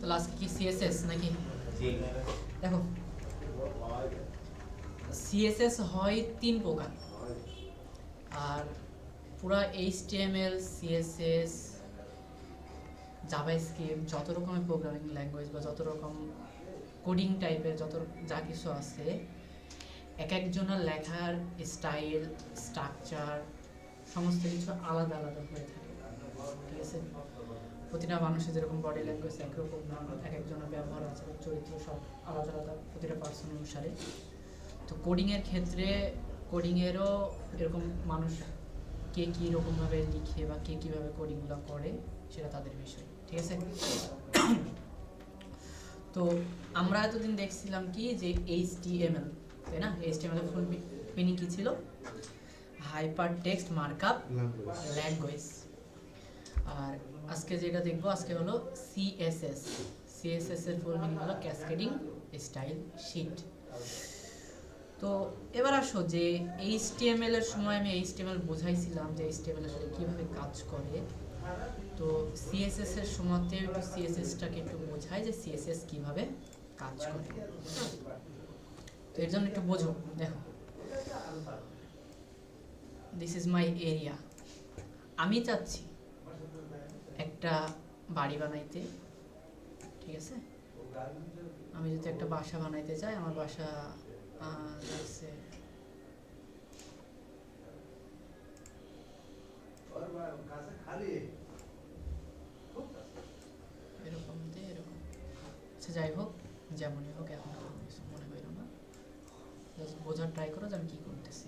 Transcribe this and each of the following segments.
তাহলে আজকে কি সিএসএস নাকি? দেখো, সিএসএস হয় 3 প্রকার। আর পুরা এইচটিএমএল, সিএসএস, জাভাস্ক্রিপ্ট, যত রকমের প্রোগ্রামিং ল্যাঙ্গুয়েজ বা যত রকম কোডিং টাইপের যত যা কিছু আছে, এক একজনের লেখার স্টাইল, স্ট্রাকচার সমস্ত কিছু আলাদা আলাদা হয়ে থাকে। ঠিক আছে? প্রতিটা মানুষের যেরকম বডি ল্যাঙ্গুয়েজ একরকম না, এক একজনের ব্যবহার আছে, চরিত্র সব আলাদা আলাদা প্রতিটা পার্সন অনুসারে। তো কোডিংয়ের ক্ষেত্রে কোডিংয়েরও এরকম মানুষ কে কী রকমভাবে লিখে বা কে কীভাবে কোডিংগুলো করে সেটা তাদের বিষয়। ঠিক আছে? তো আমরা এতদিন দেখছিলাম কি যে এইচটিএমএল, তাই না? এইচটিএমএল এর ফুল মিনিং কি ছিল? Hyper text markup language. আর আজকে যেটা দেখবো আজকে হলো সিএসএস। সিএসএস এর ফুল মিনিং হলো ক্যাসকেডিং স্টাইল শিট। তো এবার আসো যে এইচটিএমএল এর সময় আমি এইচটিএমএল বোঝাইছিলাম যে এইচটিএমএল আসলে কীভাবে কাজ করে। তো সিএসএস এর সময়তে একটু সিএসএসটাকে একটু বোঝাই যে সিএসএস কীভাবে কাজ করে। তো এর জন্য একটু বোঝো। দেখো, দিস ইজ মাই এরিয়া। আমি চাচ্ছি একটা বাড়ি বানাইতে। ঠিক আছে? আমি যদি একটা বাসা বানাইতে চাই, আমার বাসা এরকম দিয়ে এরকম। আচ্ছা, যাই হোক, যেমনই হোক, এখন কিছু মনে করো না, জাস্ট বোঝার ট্রাই করো যে আমি কী করতেছি।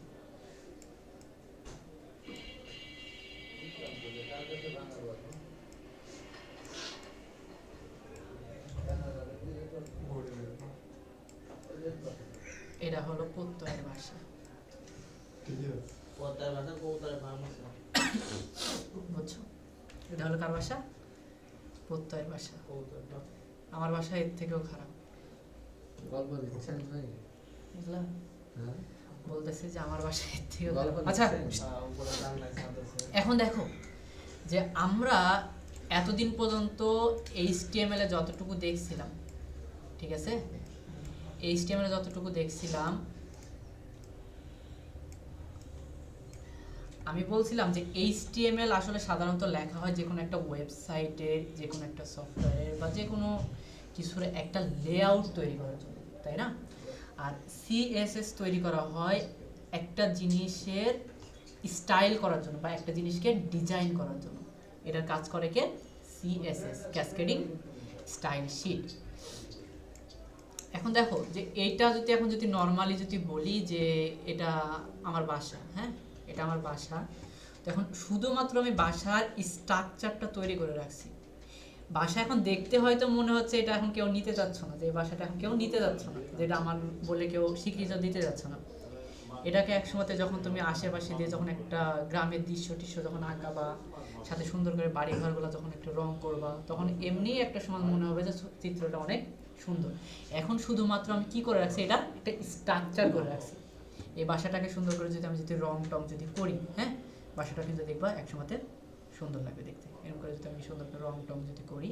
এটা হলো প্রত্যয়ের ভাষা। বুঝছো? এটা হলো কার ভাষা? প্রত্যয়ের ভাষা। আমার ভাষা এর থেকেও খারাপ। বুঝলা? বলতেছি যে আমার ভাষা এর থেকেও খারাপ। আচ্ছা, এখন দেখো যে আমরা এতদিন পর্যন্ত এইচটিএমএল এ যতটুকু দেখছিলাম, ঠিক আছে, এইচটিএমএল এ যতটুকু দেখছিলাম, আমি বলছিলাম যে এইচটিএমএল আসলে সাধারণত লেখা হয় যে কোনো একটা ওয়েবসাইটের, যে কোনো একটা সফটওয়্যারের বা যে কোনো কিছুর একটা লেআউট তৈরি করার জন্য, তাই না? আর সিএসএস তৈরি করা হয় একটা জিনিসের স্টাইল করার জন্য বা একটা জিনিসকে ডিজাইন করার জন্য। এটার কাজ করে কে? CSS, cascading style sheet. এখন দেখো যে এইটা যদি এখন যদি নর্মালি যদি বলি যে এটা আমার বাসা, হ্যাঁ, এটা আমার বাসা, তো এখন শুধুমাত্র আমি বাসার স্ট্রাকচারটা তৈরি করে রাখছি। বাসা এখন দেখতে হয়তো মনে হচ্ছে এটা এখন কেউ নিতে যাচ্ছে না, যে এই বাসাটা এখন কেউ নিতে যাচ্ছে না, যেটা আমার বলে কেউ স্বীকৃতি দিতে যাচ্ছে না। এটাকে একসময়তে যখন তুমি আশেপাশে দিয়ে যখন একটা গ্রামের দৃশ্য টিশ্য যখন আঁকাবা, সাথে সুন্দর করে বাড়ি ঘরগুলো যখন একটু রং করবা, তখন এমনি একটা সময় মনে হবে যে চিত্রটা অনেক সুন্দর। এখন শুধুমাত্র আমি কি করে রাখছি, এটা একটা স্ট্রাকচার করে রাখছি। এই বাসাটাকে সুন্দর করে যদি আমি যদি রং টং যদি করি, হ্যাঁ, বাসাটা কিন্তু দেখবা একসময়তে সুন্দর লাগবে দেখতে। এরকম করে যদি আমি সুন্দর করে রং টং যদি করি,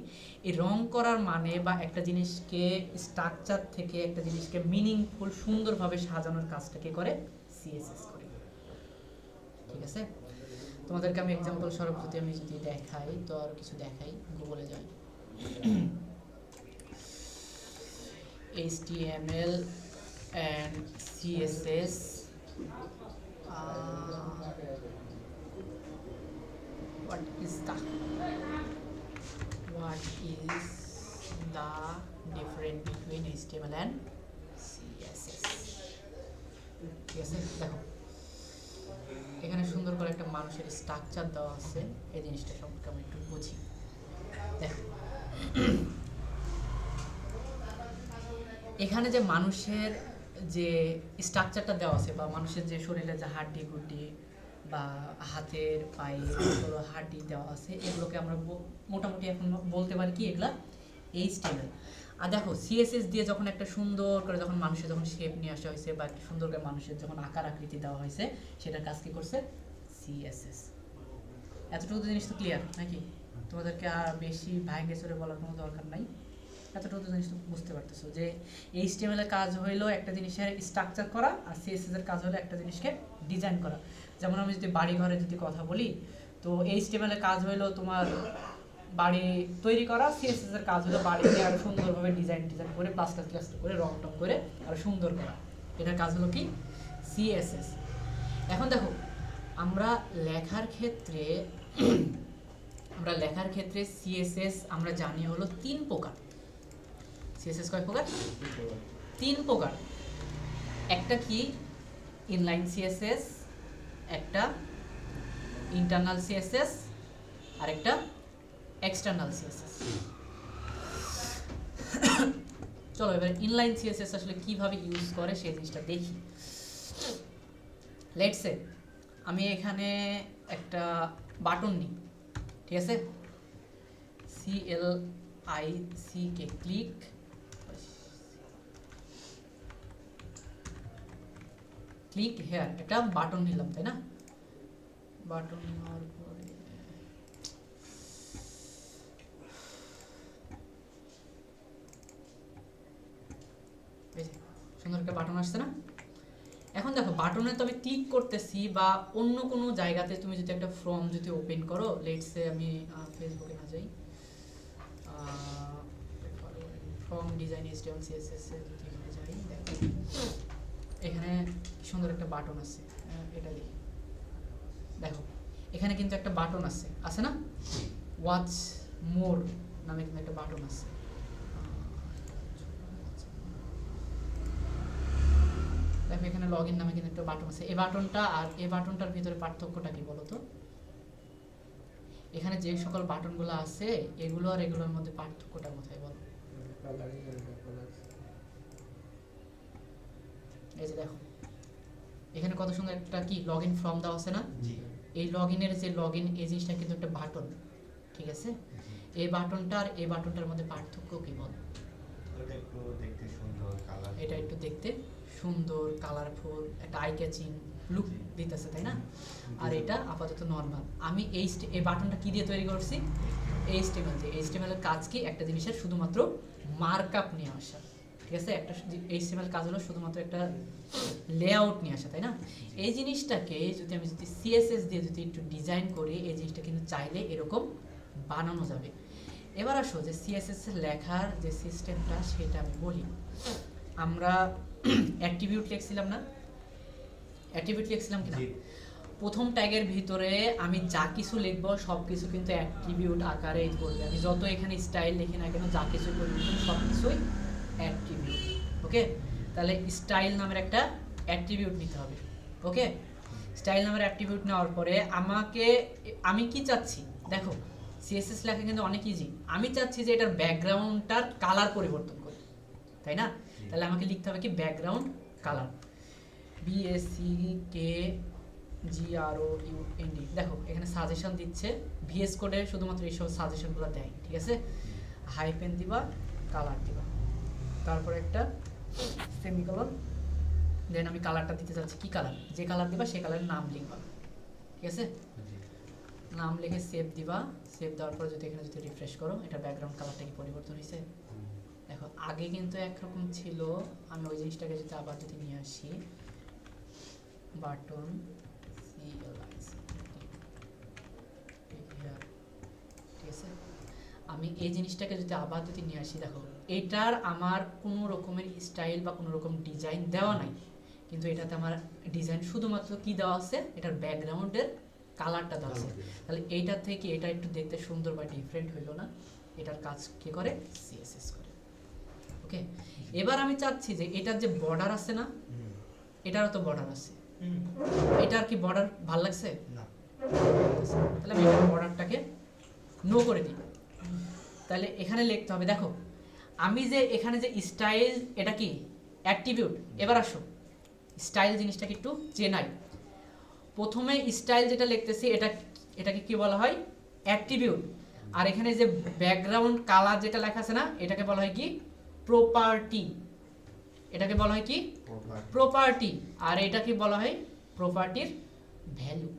এই রং করার মানে বা একটা জিনিসকে স্ট্রাকচার থেকে একটা জিনিসকে মিনিংফুল সুন্দরভাবে সাজানোর কাজটা কে করে? সিএসএস করে। ঠিক আছে? তোমাদেরকে আমি এক্সাম্পল স্বরূপ যদি আমি যদি দেখাই, তো আরো কিছু দেখাই, গুগলে যাই। HTML and CSS, what is the difference between HTML and CSS? ঠিক আছে? দেখো, এখানে সুন্দর করে একটা মানুষের স্ট্রাকচার দেওয়া আছে। এই জিনিসটা সম্পর্কে আমি একটু বুঝি। দেখো, এখানে যে মানুষের যে স্ট্রাকচারটা দেওয়া আছে বা মানুষের যে শরীরে যে হাড্ডি গুড্ডি বা হাতের পায়ে হাড্ডি দেওয়া আছে, এগুলোকে আমরা মোটামুটি এখন বলতে পারি কি এগুলা এইচটিএমএল। আর দেখো, সিএসএস দিয়ে যখন একটা সুন্দর করে যখন মানুষের যখন শেপ নিয়ে আসা হয়েছে বা একটা সুন্দর করে মানুষের যখন আকার আকৃতি দেওয়া হয়েছে, সেটার কাজ কি করছে? সিএসএস। এতটুকু জিনিস তো ক্লিয়ার নাকি? তোমাদেরকে আর বেশি ভাইগে চড়ে বলার কোনো দরকার নাই। এতটুকু জিনিস তো বুঝতে পারতেছো যে এইচটিএমএল এর কাজ হইলো একটা জিনিসের স্ট্রাকচার করা, আর সিএসএস এর কাজ হলো একটা জিনিসকে ডিজাইন করা। যেমন আমি যদি বাড়ি ঘরে যদি কথা বলি, তো এইচটিএমএল এর কাজ হইলো তোমার বাড়ি তৈরি করা, সিএসএস এর কাজ হলো বাড়িতে আরো সুন্দরভাবে ডিজাইন করে প্লাস্টার করে রং টং করে আরো সুন্দর করা। এটার কাজ হলো কি সিএসএস। এখন দেখো আমরা লেখার ক্ষেত্রে সিএসএস আমরা জানি হলো 3 প্রকার। সিএসএস কয় প্রকার? 3 প্রকার। একটা কি ইনলাইন সিএসএস, একটা ইন্টারনাল সিএসএস, আর একটা এক্সটার্নাল সিএসএস। চলো এবার ইনলাইন সিএসএস আসলে কিভাবে ইউজ করে সেই জিনিসটা দেখি। লেটস সে আমি এখানে একটা বাটন নিই, ঠিক আছে, CLICK ক্লিক হেয়ার, একটা বাটন নিলাম, তাই না? বাটন নেওয়ার পরে সুন্দর একটা বাটন আসছে না? এখন দেখো বাটনে তো আমি ক্লিক করতেছি, বা অন্য কোনো জায়গাতে তুমি যদি একটা ফর্ম যদি ওপেন করো, লেটস সে আমি ফেসবুকে না যাই, ফর্ম ডিজাইন HTML CSS এ যদি এখানে যাই, দেখো এখানে সুন্দর একটা বাটন আছে, এটা দেখি, দেখো এখানে কিন্তু একটা বাটন আছে না? ওয়াচ মোর নামে কিন্তু একটা বাটন আছে। দেখো এখানে লগইন নামে কিন্তু একটা বাটন আছে। এই বাটনটা আর এই বাটনটার ভিতরে পার্থক্যটা কি বলো তো? এখানে যে সকল বাটনগুলো আছে এগুলো আর এগুলোর মধ্যে পার্থক্যটা কোথায় বলো? এই যে দেখো এখানে কত সুন্দর একটা কি লগইন ফর্ম দেওয়া আছে না? এই লগইনের যে লগইন এই জিনিসটা কিন্তু একটা বাটন, ঠিক আছে? এই বাটনটা আর এই বাটনটার মধ্যে পার্থক্য কি বলো? এটা একটু দেখতে সুন্দর, কালার, এটা একটু দেখতে সুন্দর, কালারফুল, একটা আই ক্যাচিং লুক দিতেছে, তাই না? আর এটা আপাতত নরমাল। আমি এই বাটনটা কি দিয়ে তৈরি করছি? HTML দিয়ে। HTML এর কাজ কি? একটা জিনিসের শুধুমাত্র মার্কআপ নিয়ে আসা, ঠিক আছে? একটা HTML কাজ হলো শুধুমাত্র একটা লেআউট নিয়ে আসা, তাই না? এই জিনিসটাকে আমি যদি CSS দিয়ে যদি একটু ডিজাইন করি, এই জিনিসটা কিন্তু চাইলে এরকম বানানো যাবে। এবার আসো যে CSS এর লেখার যে সিস্টেমটা সেটা আমি বলি। আমরা অ্যাট্রিবিউট লিখছিলাম না? অ্যাট্রিবিউট লিখছিলাম কিনা? প্রথম ট্যাগের ভিতরে আমি যা কিছু লিখবো সব কিছু কিন্তু অ্যাট্রিবিউট আকারেই ধরবে। আমি যত এখানে স্টাইল লিখি না কেন, যা কিছু করি সব কিছুই অ্যাট্রিবিউট। ওকে, তাহলে স্টাইল নামের একটা অ্যাট্রিবিউট নিতে হবে। ওকে, স্টাইল নামের অ্যাট্রিবিউট নেওয়ার পরে আমি কি চাচ্ছি? দেখো সিএসএস লেখা কিন্তু অনেক ইজি। আমি চাচ্ছি যে এটার ব্যাকগ্রাউন্ডটার কালার পরিবর্তন করি, তাই না? তাহলে আমাকে লিখতে হবে কি ব্যাকগ্রাউন্ড কালার, BACKGROUND। দেখো এখানে সাজেশন দিচ্ছে, VS কোডে শুধুমাত্র এইসব সাজেশনগুলো দেয়, ঠিক আছে? হাইপেন দিবা, কালার দিবা, তারপরে একটা সেমিকোলন, দেন আমি কালারটা দিতে চাচ্ছি কি কালার, যে কালার দিবা সেই কালারের নাম লিখবা, ঠিক আছে? নাম লিখে সেভ দিবা। সেভ দেওয়ার পর যদি এখানে যদি রিফ্রেশ করো, এটা ব্যাকগ্রাউন্ড কালারটা কি পরিবর্তন হয়েছে? দেখো আগে কিন্তু একরকম ছিল। আমি ওই জিনিসটাকে যদি আবার যদি নিয়ে আসি, বাটন ঠিক আছে, আমি এই জিনিসটাকে যদি আবার যদি নিয়ে আসি, দেখো এটার আমার কোনো রকমের স্টাইল বা কোনো রকম ডিজাইন দেওয়া নাই, কিন্তু এটাতে আমার ডিজাইন শুধুমাত্র কি দেওয়া আছে, এটার ব্যাকগ্রাউন্ডের কালারটা দেওয়া আছে। তাহলে এইটার থেকে এটা একটু দেখতে সুন্দর বা ডিফারেন্ট হইলো না? এটার কাজ কি করে? সিএসএস করে। ওকে, এবার আমি চাচ্ছি যে এটার যে বর্ডার আছে না, এটারও তো বর্ডার আছে, এটার কি বর্ডার ভাল লাগছে না? তাহলে আমি এটার বর্ডারটাকে নো করে দিই। তাহলে এখানে লিখতে হবে, দেখো আমি যে এখানে যে স্টাইল, এটা কি অ্যাট্রিবিউট। এবার আসো স্টাইল জিনিসটাকে একটু চেনাই। প্রথমে স্টাইল যেটা লিখতেছি এটাকে কি বলা হয়? অ্যাট্রিবিউট। আর এখানে যে ব্যাকগ্রাউন্ড কালার যেটা লেখা আছে না, এটাকে বলা হয় কি? প্রপার্টি। এটাকে বলা হয় কি? প্রপার্টি। আর এটাকে বলা হয় প্রপার্টির ভ্যালু।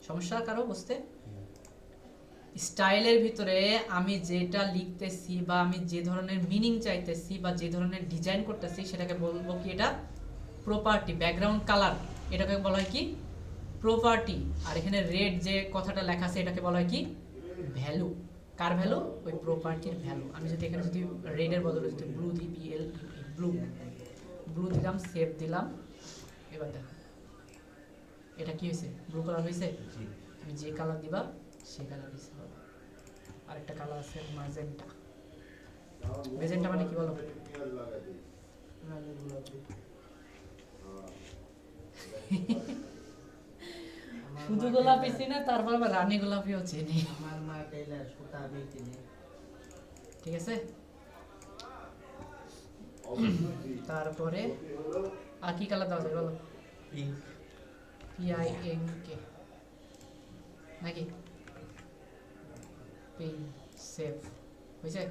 সমস্যা কারো বুঝতে? স্টাইলের ভিতরে আমি যেটা লিখতেছি বা আমি যে ধরনের মিনিং চাইতেছি বা যে ধরনের ডিজাইন করতেছি সেটাকে বলবো কি, এটা প্রপার্টি। ব্যাকগ্রাউন্ড কালার এটাকে বলা হয় কি, প্রপার্টি। আর এখানে রেড যে কথাটা লেখা আছে এটাকে বলা হয় কি, ভ্যালু। কার ভ্যালু? ওই প্রপার্টির ভ্যালু। আমি যদি এখানে যদি রেডের বদলে যদি ব্লু দিই, BL ব্লু, ব্লু দিলাম, সেভ দিলাম, এবার দেখো এটা কি হয়েছে, ব্লু কালার হয়েছে। জি তুমি যে কালার দিবা সেই কালার দিতে হবে। আরেকটা কালার আছে ম্যাজেন্টা। ম্যাজেন্টা মানে কি বলো? শুধু গোলাপি চিনে, তারপর আবার রানী গোলাপিও চিনি। আমার মা টেলার সুতা বিকিনি। ঠিক আছে, তারপরে আর কি কালার দেওয়া যায় বলো? পিঙ্ক PINK নাকি? পিঙ্ক, সেভ হয়েছে।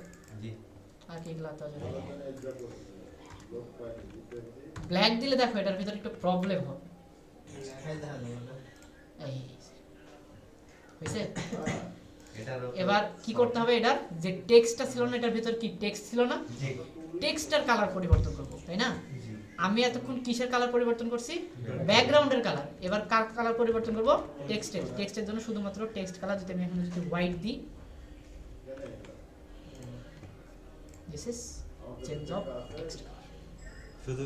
জি আর কি কালার দেওয়া যাবে? ব্ল্যাক দিলে দেখো এটার ভিতরে একটু প্রবলেম হবে। লেখাই ভালো না। এই হয়েছে। এটারও তো- এবার কি করতে হবে, এটার যে টেক্সটটা ছিল না, এটার ভিতর কি টেক্সট ছিল না, জি টেক্সটার কালার পরিবর্তন করব, তাই না? জি আমি এতক্ষণ কিসের কালার পরিবর্তন করছি? ব্যাকগ্রাউন্ডের কালার। এবার কার কালার পরিবর্তন করব? টেক্সটের। টেক্সটের জন্য শুধুমাত্র টেক্সট কালার, যদি আমি এখানে যদি হোয়াইট দিই, this is change of text colour. শুধু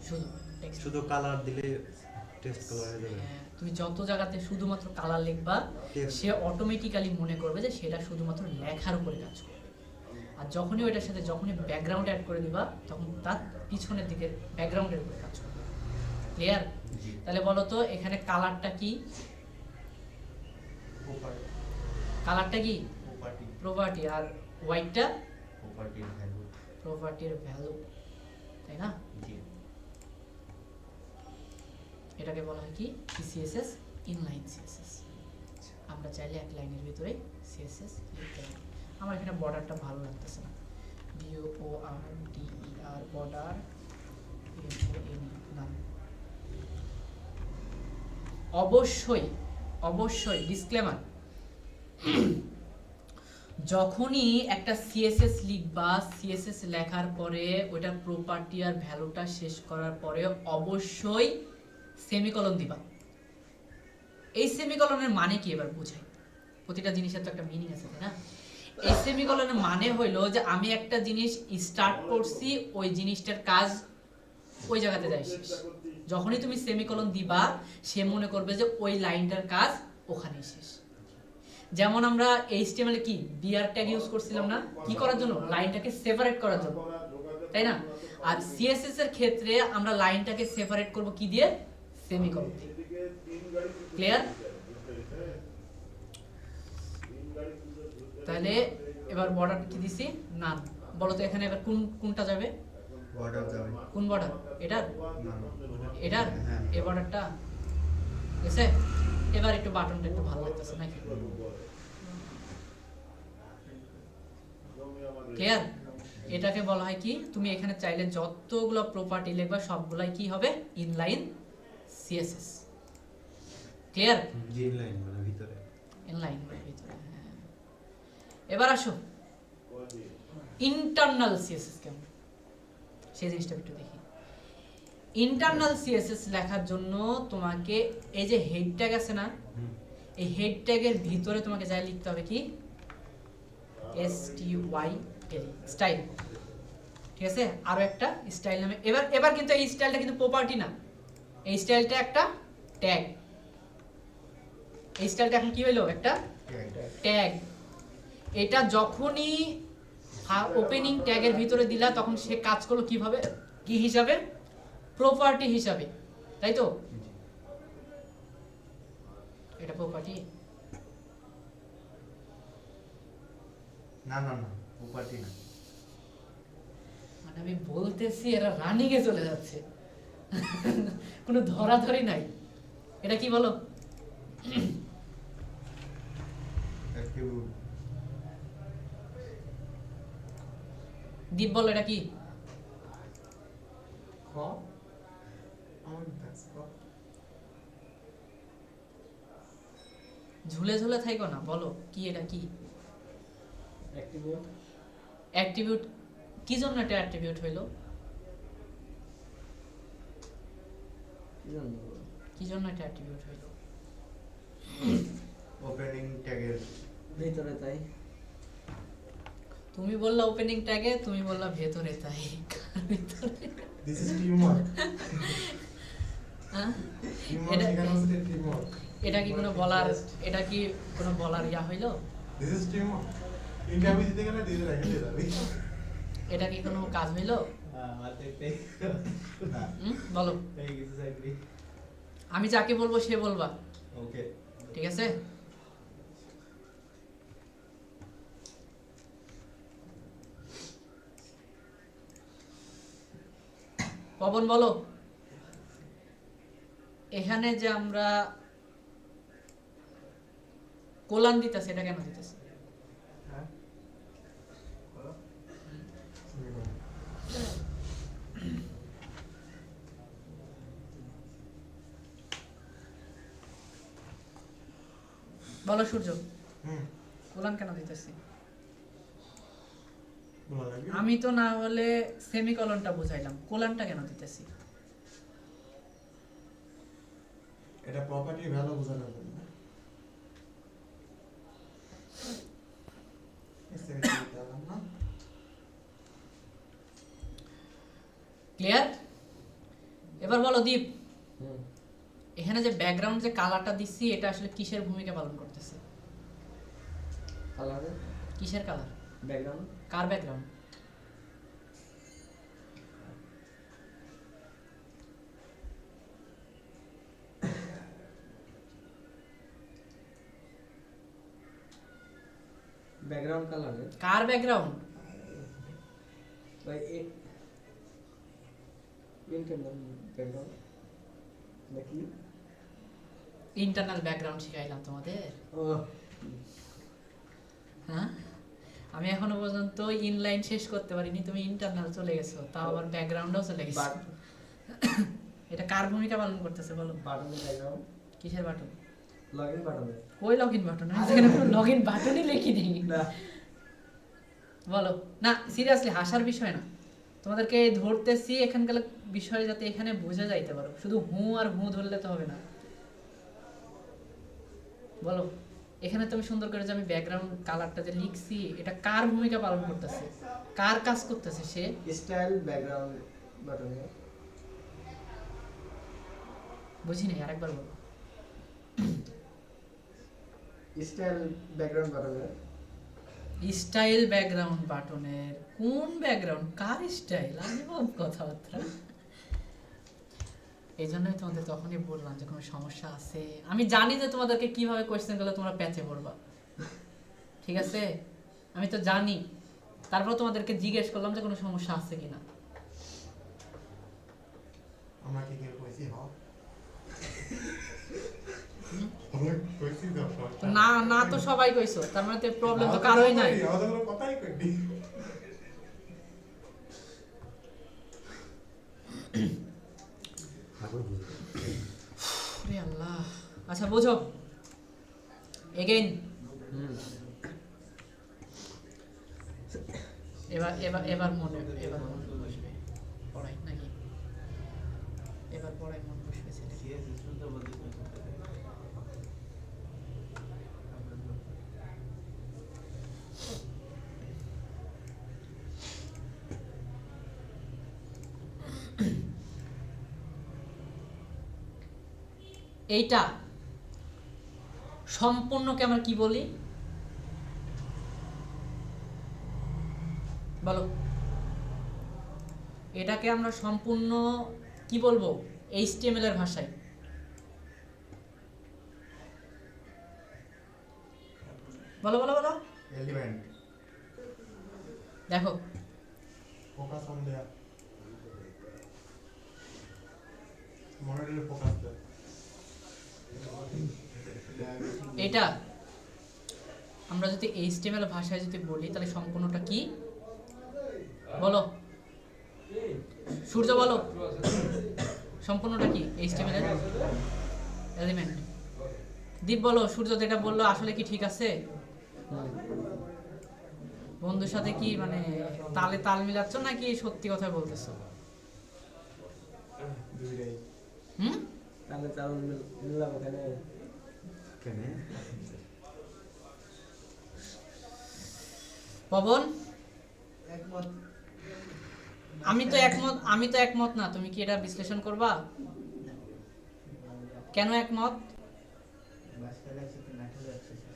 শুধু টেক্সট। শুধু কালার দিলে টেক্সট কালার হয়ে যাবে। তুমি যত জায়গাতে শুধুমাত্র কালার লিখবা, Text. সে অটোমেটিক্যালি মনে করবে যে সেটা শুধুমাত্র লেখার উপরে কাজ করবে। আর যখনই ওইটার সাথে যখনই ব্যাকগ্রাউন্ড অ্যাড করে দিবা, তখন তার পিছনের দিকে ব্যাকগ্রাউন্ডের উপরে কাজ করবে। ক্লিয়ার? জি তাহলে বলো তো এখানে কালারটা কি? প্রপার্টি কালারটা কি? Property property. আর হোয়াইটটা প্রপার্টির ভ্যালু প্রপার্টির ভ্যালু, তাই না? জি এটাকে বলা হয় কি, CSS ইনলাইন CSS। আমরা চাইলে এক লাইনের ভিতরে CSS লিখতে পারি। আমার এখানে বর্ডারটা ভালো লাগতেছে না, BORDER বর্ডার না। অবশ্যই অবশ্যই ডিসক্লেমার, যখনই একটা CSS লিখবা, CSS লেখার পরে ওইটার প্রপার্টি আর ভ্যালুটা শেষ করার পরে অবশ্যই সেমিকলন দিবা। এই সেমিকলনের মানে কি এবার বুঝাই, প্রতিটা জিনিসের তো একটা মিনিং আছে, তাই না? এই সেমিকলনের মানে হইলো যে আমি একটা জিনিস স্টার্ট করছি, ওই জিনিসটার কাজ ওই জায়গাতে যায় শেষ। যখনই তুমি সেমিকলন দিবা, সে মনে করবে যে ওই লাইনটার কাজ ওখানেই শেষ। যেমন আমরা HTML এ কি বিআর ট্যাগ ইউজ করছিলাম না, কি করার জন্য? লাইনটাকে সেপারেট করার জন্য, তাই না? আর CSS এর ক্ষেত্রে আমরা লাইনটাকে সেপারেট করব কি দিয়ে? সেমিকলন দিয়ে। ক্লিয়ার? তাহলে এবার বর্ডার কি দিছি? না, বলো তো এখানে এবার কোনটা যাবে? বর্ডার যাবে কোন বর্ডার? এটার? না এটার? হ্যাঁ। এই বর্ডারটা গেছে। এবার একটু বাটনটা একটু ভালো লাগতেছে নাকি? ক্লিয়ার? এটাকে বলা হয় কি, তুমি এখানে চাইলে যতগুলো প্রপার্টি লিখবা সবগুলাই কি হবে? Inline CSS। ক্লিয়ার? জি লাইন মানে ভিতরে। ইনলাইন ভিতরে, হ্যাঁ। এবার আসো ইন্টারনাল CSS কেমন, সেই জিনিসটা একটু দেখি। ইন্টারনাল CSS লেখার জন্য তোমাকে এই যে হেড ট্যাগ আছে না, হুম। এই হেড ট্যাগের ভিতরে তোমাকে যাই লিখতে হবে কি, STYL স্টাইল। ঠিক আছে, আরো একটা স্টাইল নামে। এবার কিন্তু এই স্টাইলটা কিন্তু প্রপার্টি না, এই স্টাইলটা একটা ট্যাগ। এই স্টাইলটা এখন কি হইলো? একটা ট্যাগ। এটা যখনই ওপেনিং ট্যাগের ভিতরে দিলা, তখন সে কাজ করলো কিভাবে, কি হিসাবে? প্রপার্টি হিসাবে, তাই তো? এটা প্রপার্টি না না না প্রপার্টি না মানে আমি বলতেছি এরা রানিংয়ে চলে যাচ্ছে, কোনো ধরাধরি নাই। এটা কি বলো? একটু দীপ বলো এটা কি? খ ঝুলে ঝুলে থাকে ঠেকো না, বলো কি এটা কি অ্যাক্টিভেট অ্যাট্রিবিউট? কি জন্য এটা অ্যাট্রিবিউট হইলো? কি জানো কি জন্য এটা অ্যাট্রিবিউট হইলো? ওপেনিং ট্যাগের ভিতরে তাই তুমি বললা ওপেনিং ট্যাগে, তুমি বললা ভেতরে, তাই কার ভিতরে? This is teamwork. হ্যাঁ? Teamwork এটা- এখানে হচ্ছে teamwork. এটা কি কোনো বলার, এটা কি কোনো বলার ইয়া হইলো? This is teamwork. ইন্টারভিউ দিতে গেলে দিতে রেখে দিয়ে যাবে। এটা কি কোনো কাজ হইলো? হাতে বলো। পেয়ে গেছে চাকরি আমি যাকে বলবো সে বলবা, ওকে ঠিক আছে? পবন বলো, এখানে যে আমরা কোলান দিতেছি, এটা কেন দিতেছি? হ্যাঁ বলো সূর্য, হুম কোলান কেন দিতেছি? বলা লাগবে। আমি তো না হলে সেমিকলনটা বুঝাইলাম, কোলানটা কেন দিতেছি? এটা প্রপার্টি ভ্যালু বোঝানোর জন্য। এসে দিলাম না। ক্লিয়ার? এবার বলো দীপ, হুম এখানে যে ব্যাকগ্রাউন্ড যে কালারটা দিচ্ছি, এটা আসলে কিসের ভূমিকা পালন করতেছে? কালারে কিসের কালার? ব্যাকগ্রাউন্ড কার ব্যাকগ্রাউন্ড? ব্যাকগ্রাউন্ড কালারে কার ব্যাকগ্রাউন্ড? ভাই ইন্টারনাল ব্যাকগ্রাউন্ড নাকি ইন্টারনাল ব্যাকগ্রাউন্ড শিখাইলাম তোমাদের, ও হ্যাঁ? আমি এখনো পর্যন্ত ইনলাইন শেষ করতে পারিনি, তুমি ইন্টারনাল চলে গেছো, তাও আবার ব্যাকগ্রাউন্ডও চলে গেছো। বাট এটা কার ভূমিকা পালন করতেছে বলো? বাটনের ব্যাকগ্রাউন্ড কিসের বাটন? লগইন বাটনের ওই লগইন বাটন, আমি সেখানে কোনো লগইন বাটনই লিখি দিই। না বলো না, সিরিয়াসলি হাসার বিষয় না, তোমাদেরকে ধরতেছি এখানকার বিষয় যাতে এখানে বুঝে যাইতে পারো, শুধু হু আর হু ধরলে তো হবে না। বলো, এখানে তুমি সুন্দর করে যে আমি ব্যাকগ্রাউন্ড কালারটা যে লিখছি, এটা কার ভূমিকা পালন করতেছে, কার কাজ করতেছে সে? স্টাইল ব্যাকগ্রাউন্ড বাটনে বুঝি নাই, আরেকবার বলো। স্টাইল ব্যাকগ্রাউন্ড বাটনে স্টাইল ব্যাকগ্রাউন্ড বাটনের কোন ব্যাকগ্রাউন্ড, কার স্টাইল? আমি কথাবার্তা, এই জন্যই তোমাদের তখনই বললাম যে কোনো সমস্যা আছে। আমি জানি যে তোমাদেরকে কিভাবে কোয়েশ্চেন করলে তোমরা প্যাচে পড়বা, ঠিক আছে? আমি তো জানি, তারপর তোমাদেরকে জিজ্ঞেস করলাম যে কোনো সমস্যা আছে কিনা। আমরা কি কেউ কইছি হ আমরা কইছি তো না না তো সবাই কইছো, তার মানে তো প্রবলেম তো কারোই নাই। আমাদের কোনো কথাই কইনি। তারপর বুঝতে আরে আল্লাহ, আচ্ছা বোঝো এগেইন। এবার এবার এবার মনে বসবে পড়াই নাকি? এবার পড়াই মন বসবে ছেলে। এইটা সম্পূর্ণকে আমরা কি বলি বলো? এটাকে আমরা সম্পূর্ণ কি বলবো HTML এর ভাষায়? বলো বলো বলো, এলিমেন্ট দেখো ফোকাস অন দেয়া মনিটরে ফোকাস দে এটা আমরা যদি HTML ভাষায় যদি বলি তাহলে সম্পূর্ণটা কি বলো? সূর্য বলো, সম্পূর্ণটা কি HTML এর? এলিমেন্ট। দীপ বলো, সূর্য যেটা বললো আসলে কি ঠিক আছে? বন্ধুর সাথে কি মানে তালে তাল মিলাচ্ছ নাকি সত্যি কথা বলতেছো? দুইটাই। হুম? তাহলে চাল মিলাবো কেন? কেন পবন, একমত। আমি তো একমত না, তুমি কি এটা বিশ্লেষণ করবা? কেন একমত? মাঝখানে একসাথে না খেলে একসাথে।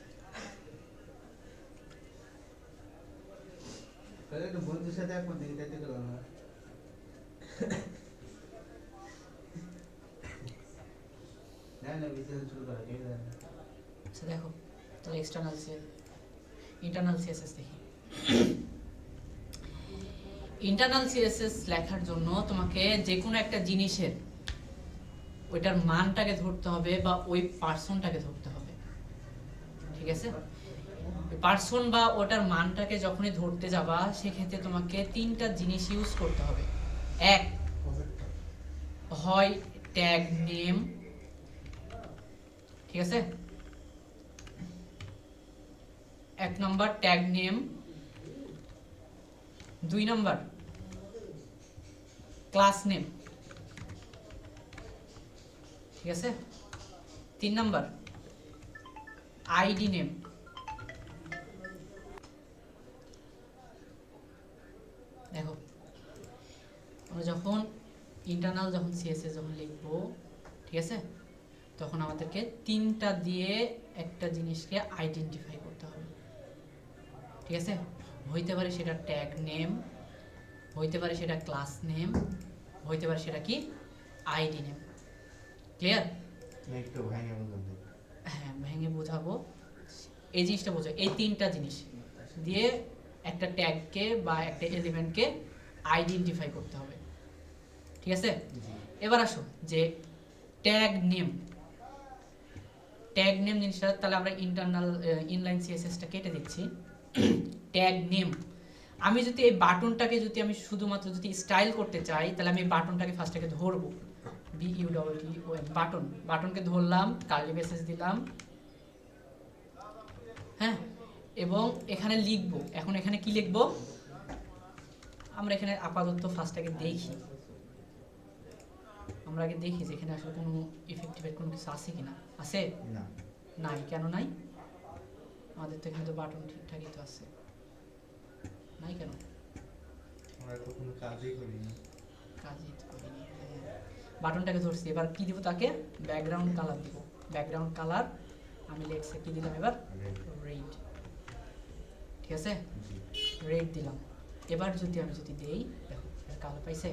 তাহলে একটু বন্ধুর সাথে একমত দেখি তাইতে গেলাম না। না না বিশ্লেষণ শুরু করা ঠিক আছে। আচ্ছা দেখো, তাহলে ইন্টারনাল সিএসএস দেখি। ইন্টারনাল সিএসএস লেখার জন্য তোমাকে যে কোনো একটা জিনিসের ওইটার মানটাকে ধরতে হবে বা ওই পার্সনটাকে ধরতে হবে, ঠিক আছে? পার্সন বা ওটার মানটাকে যখনই ধরতে যাবা সেক্ষেত্রে তোমাকে তিনটা জিনিস ইউজ করতে হবে। এক, হয় ট্যাগ নেম, ঠিক আছে? এক নম্বর ট্যাগ নেম, দুই নম্বর ক্লাস নেম, ঠিক আছে? তিন নম্বর আইডি নেম। দেখো, আমরা যখন ইন্টারনাল সিএসএস যখন লিখবো, ঠিক আছে, তখন আমাদেরকে তিনটা দিয়ে একটা জিনিসকে আইডেন্টিফাই করতে হবে, ঠিক আছে? হইতে পারে সেটা ট্যাগ নেম, হইতে পারে সেটা ক্লাস নেম, হইতে পারে সেটা কি আইডি নেম। ক্লিয়ার? একটু ভাঙে বললাম। হ্যাঁ, ভেঙে বোঝাবো। এই জিনিসটা বোঝো, এই তিনটা জিনিস দিয়ে একটা ট্যাগকে বা একটা এলিমেন্টকে আইডেন্টিফাই করতে হবে, ঠিক আছে? এবার আসো যে ট্যাগ নেম জিনিসটা, তাহলে আমরা ইনলাইন সিএসএসটা কেটে দিচ্ছি। ট্যাগ নেম, আমি যদি এই বাটনটাকে যদি আমি শুধুমাত্র যদি স্টাইল করতে চাই, তাহলে আমি এই বাটনটাকে ফার্স্টটাকে ধরবো, বাটনকে ধরলাম, কার্লি ব্রেসেস দিলাম, হ্যাঁ, এবং এখানে লিখবো। এখন এখানে কি লিখবো? আমরা এখানে আপাতত ফার্স্টটাকে দেখি, আমরা আগে দেখি যে এখানে আসলে কোনো ইফেক্টিভের কোনো কিছু আছে কিনা। আছে? না। নাই। কেন নাই? আমাদের তো এখানে তো বাটন ঠিকঠাকই তো আছে, নাই কেন? আমরা তো কোনো কাজই করি না। কাজই তো করিনি। বাটনটাকে ধরছি, এবার কি দিব তাকে? ব্যাকগ্রাউন্ড কালার দিব। ব্যাকগ্রাউন্ড কালার আমি লেক্সে কি দিলাম এবার? রেড, ঠিক আছে? রেড দিলাম। এবার যদি আমি দেই, দেখো কালার পাইছে,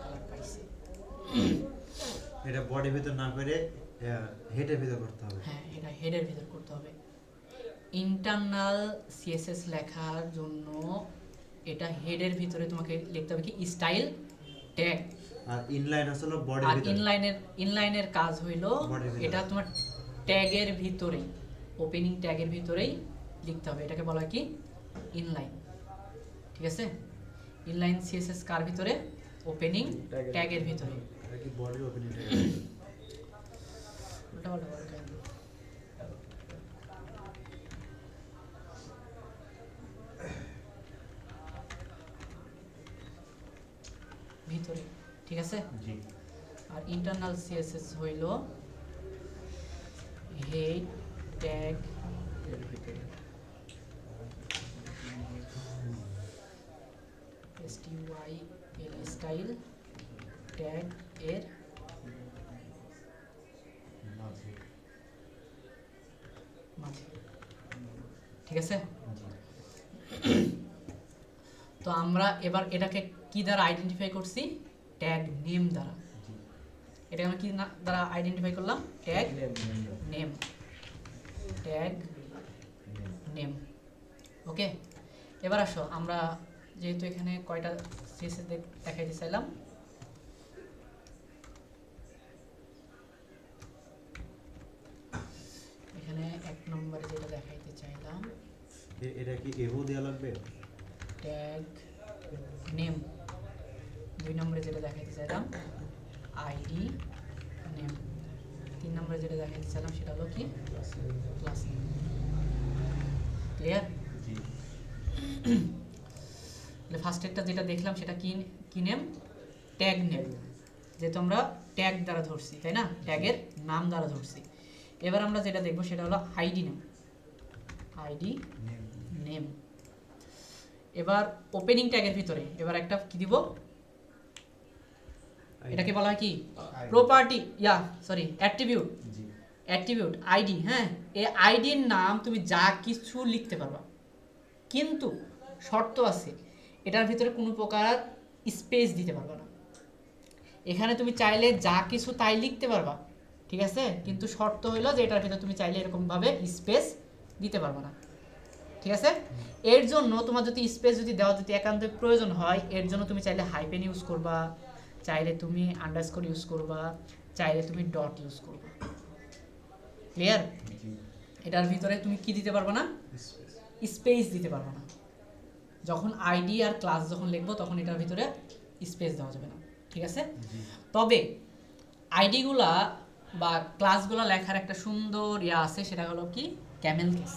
কালার পাইছে। এটা বডির ভিতর না করে হেডের ভিতর করতে হবে। হ্যাঁ, এটা হেডের ভিতর করতে হবে। ইন্টারনাল সিএসএস লেখার জন্য এটা হেডের ভিতরে তোমাকে লিখতে হবে কি? Style tag. আর ইনলাইন আসলে বডির আর ভিতর। ইনলাইনের কাজ হইলো Body-র ভিতরে। এটা তোমার ট্যাগের ভিতরেই, ওপেনিং ট্যাগের ভিতরেই লিখতে হবে। এটাকে বলা হয় কি? ইনলাইন, ঠিক আছে? ইনলাইন সিএসএস কার ভিতরে? ওপেনিং ট্যাগের ভিতরে। এটা কি বডির ওপেনিং উল্টা পাল্টা করে কেন? ভিতরে, ঠিক আছে? জি। আর ইন্টারনাল সিএসএস হইল হেড ট্যাগ এর ভিতরে, STYL স্টাইল ট্যাগ এর মাঝে, ঠিক আছে? তো আমরা এবার এটাকে কি দ্বারা আইডেন্টিফাই করছি? ট্যাগ নেম দ্বারা। এটা আমরা কি দ্বারা আইডেন্টিফাই করলাম? Tag name, tag name. Okay, এবার আসো আমরা যেহেতু এখানে কয়টা সিএসএস দেখাইতে চাইলাম, এখানে এক নম্বরে যেটা দেখাইতে চাইলাম এটা কি এভো দেওয়া লাগবে? ট্যাগ নেম, দুই নম্বরে যেটা দেখাইতে চাইলাম আইডি নেম, তিন নম্বরে যেটা দেখাতে চাইলাম সেটা হলো কি ক্লাস নেম। ক্লিয়ার? জি তাহলে ফার্স্ট একটা যেটা দেখলাম সেটা কি কি নেম? ট্যাগ নেম, যেহেতু আমরা ট্যাগ দ্বারা ধরছি, তাই না? ট্যাগের নাম দ্বারা ধরছি। এবার আমরা যেটা দেখবো সেটা হলো আইডি নেম। ID name. এবার ওপেনিং ট্যাগের ভিতরে এবার একটা কি দিব? এটাকে বলা হয় কি? Property, attribute. জি অ্যাট্রিবিউট আইডি। হ্যাঁ, এই আইডির নাম তুমি যা কিছু লিখতে পারবা, কিন্তু শর্ত আছে, এটার ভিতরে কোনো প্রকার স্পেস দিতে পারবা না। এখানে তুমি চাইলে যা কিছু তাই লিখতে পারবা, ঠিক আছে, কিন্তু শর্ত হলো যে এটার ভিতরে তুমি চাইলে এরকমভাবে স্পেস দিতে পারবা না, ঠিক আছে? এর জন্য তোমার যদি স্পেস যদি দেওয়া যদি একান্ত প্রয়োজন হয়, এর জন্য তুমি চাইলে হাইপেন ইউজ করবা, চাইলে তুমি আন্ডারস্কোর ইউজ করবা, চাইলে তুমি ডট ইউজ করবা। ক্লিয়ার? জি এটার ভিতরে তুমি কি দিতে পারবে না? স্পেস দিতে পারবে না। যখন আইডি আর ক্লাস যখন লিখবো তখন এটার ভিতরে স্পেস দেওয়া যাবে না, ঠিক আছে? জি তবে আইডিগুলা বা ক্লাসগুলো লেখার একটা সুন্দর আছে, সেটা হলো কি ক্যামেল কেস।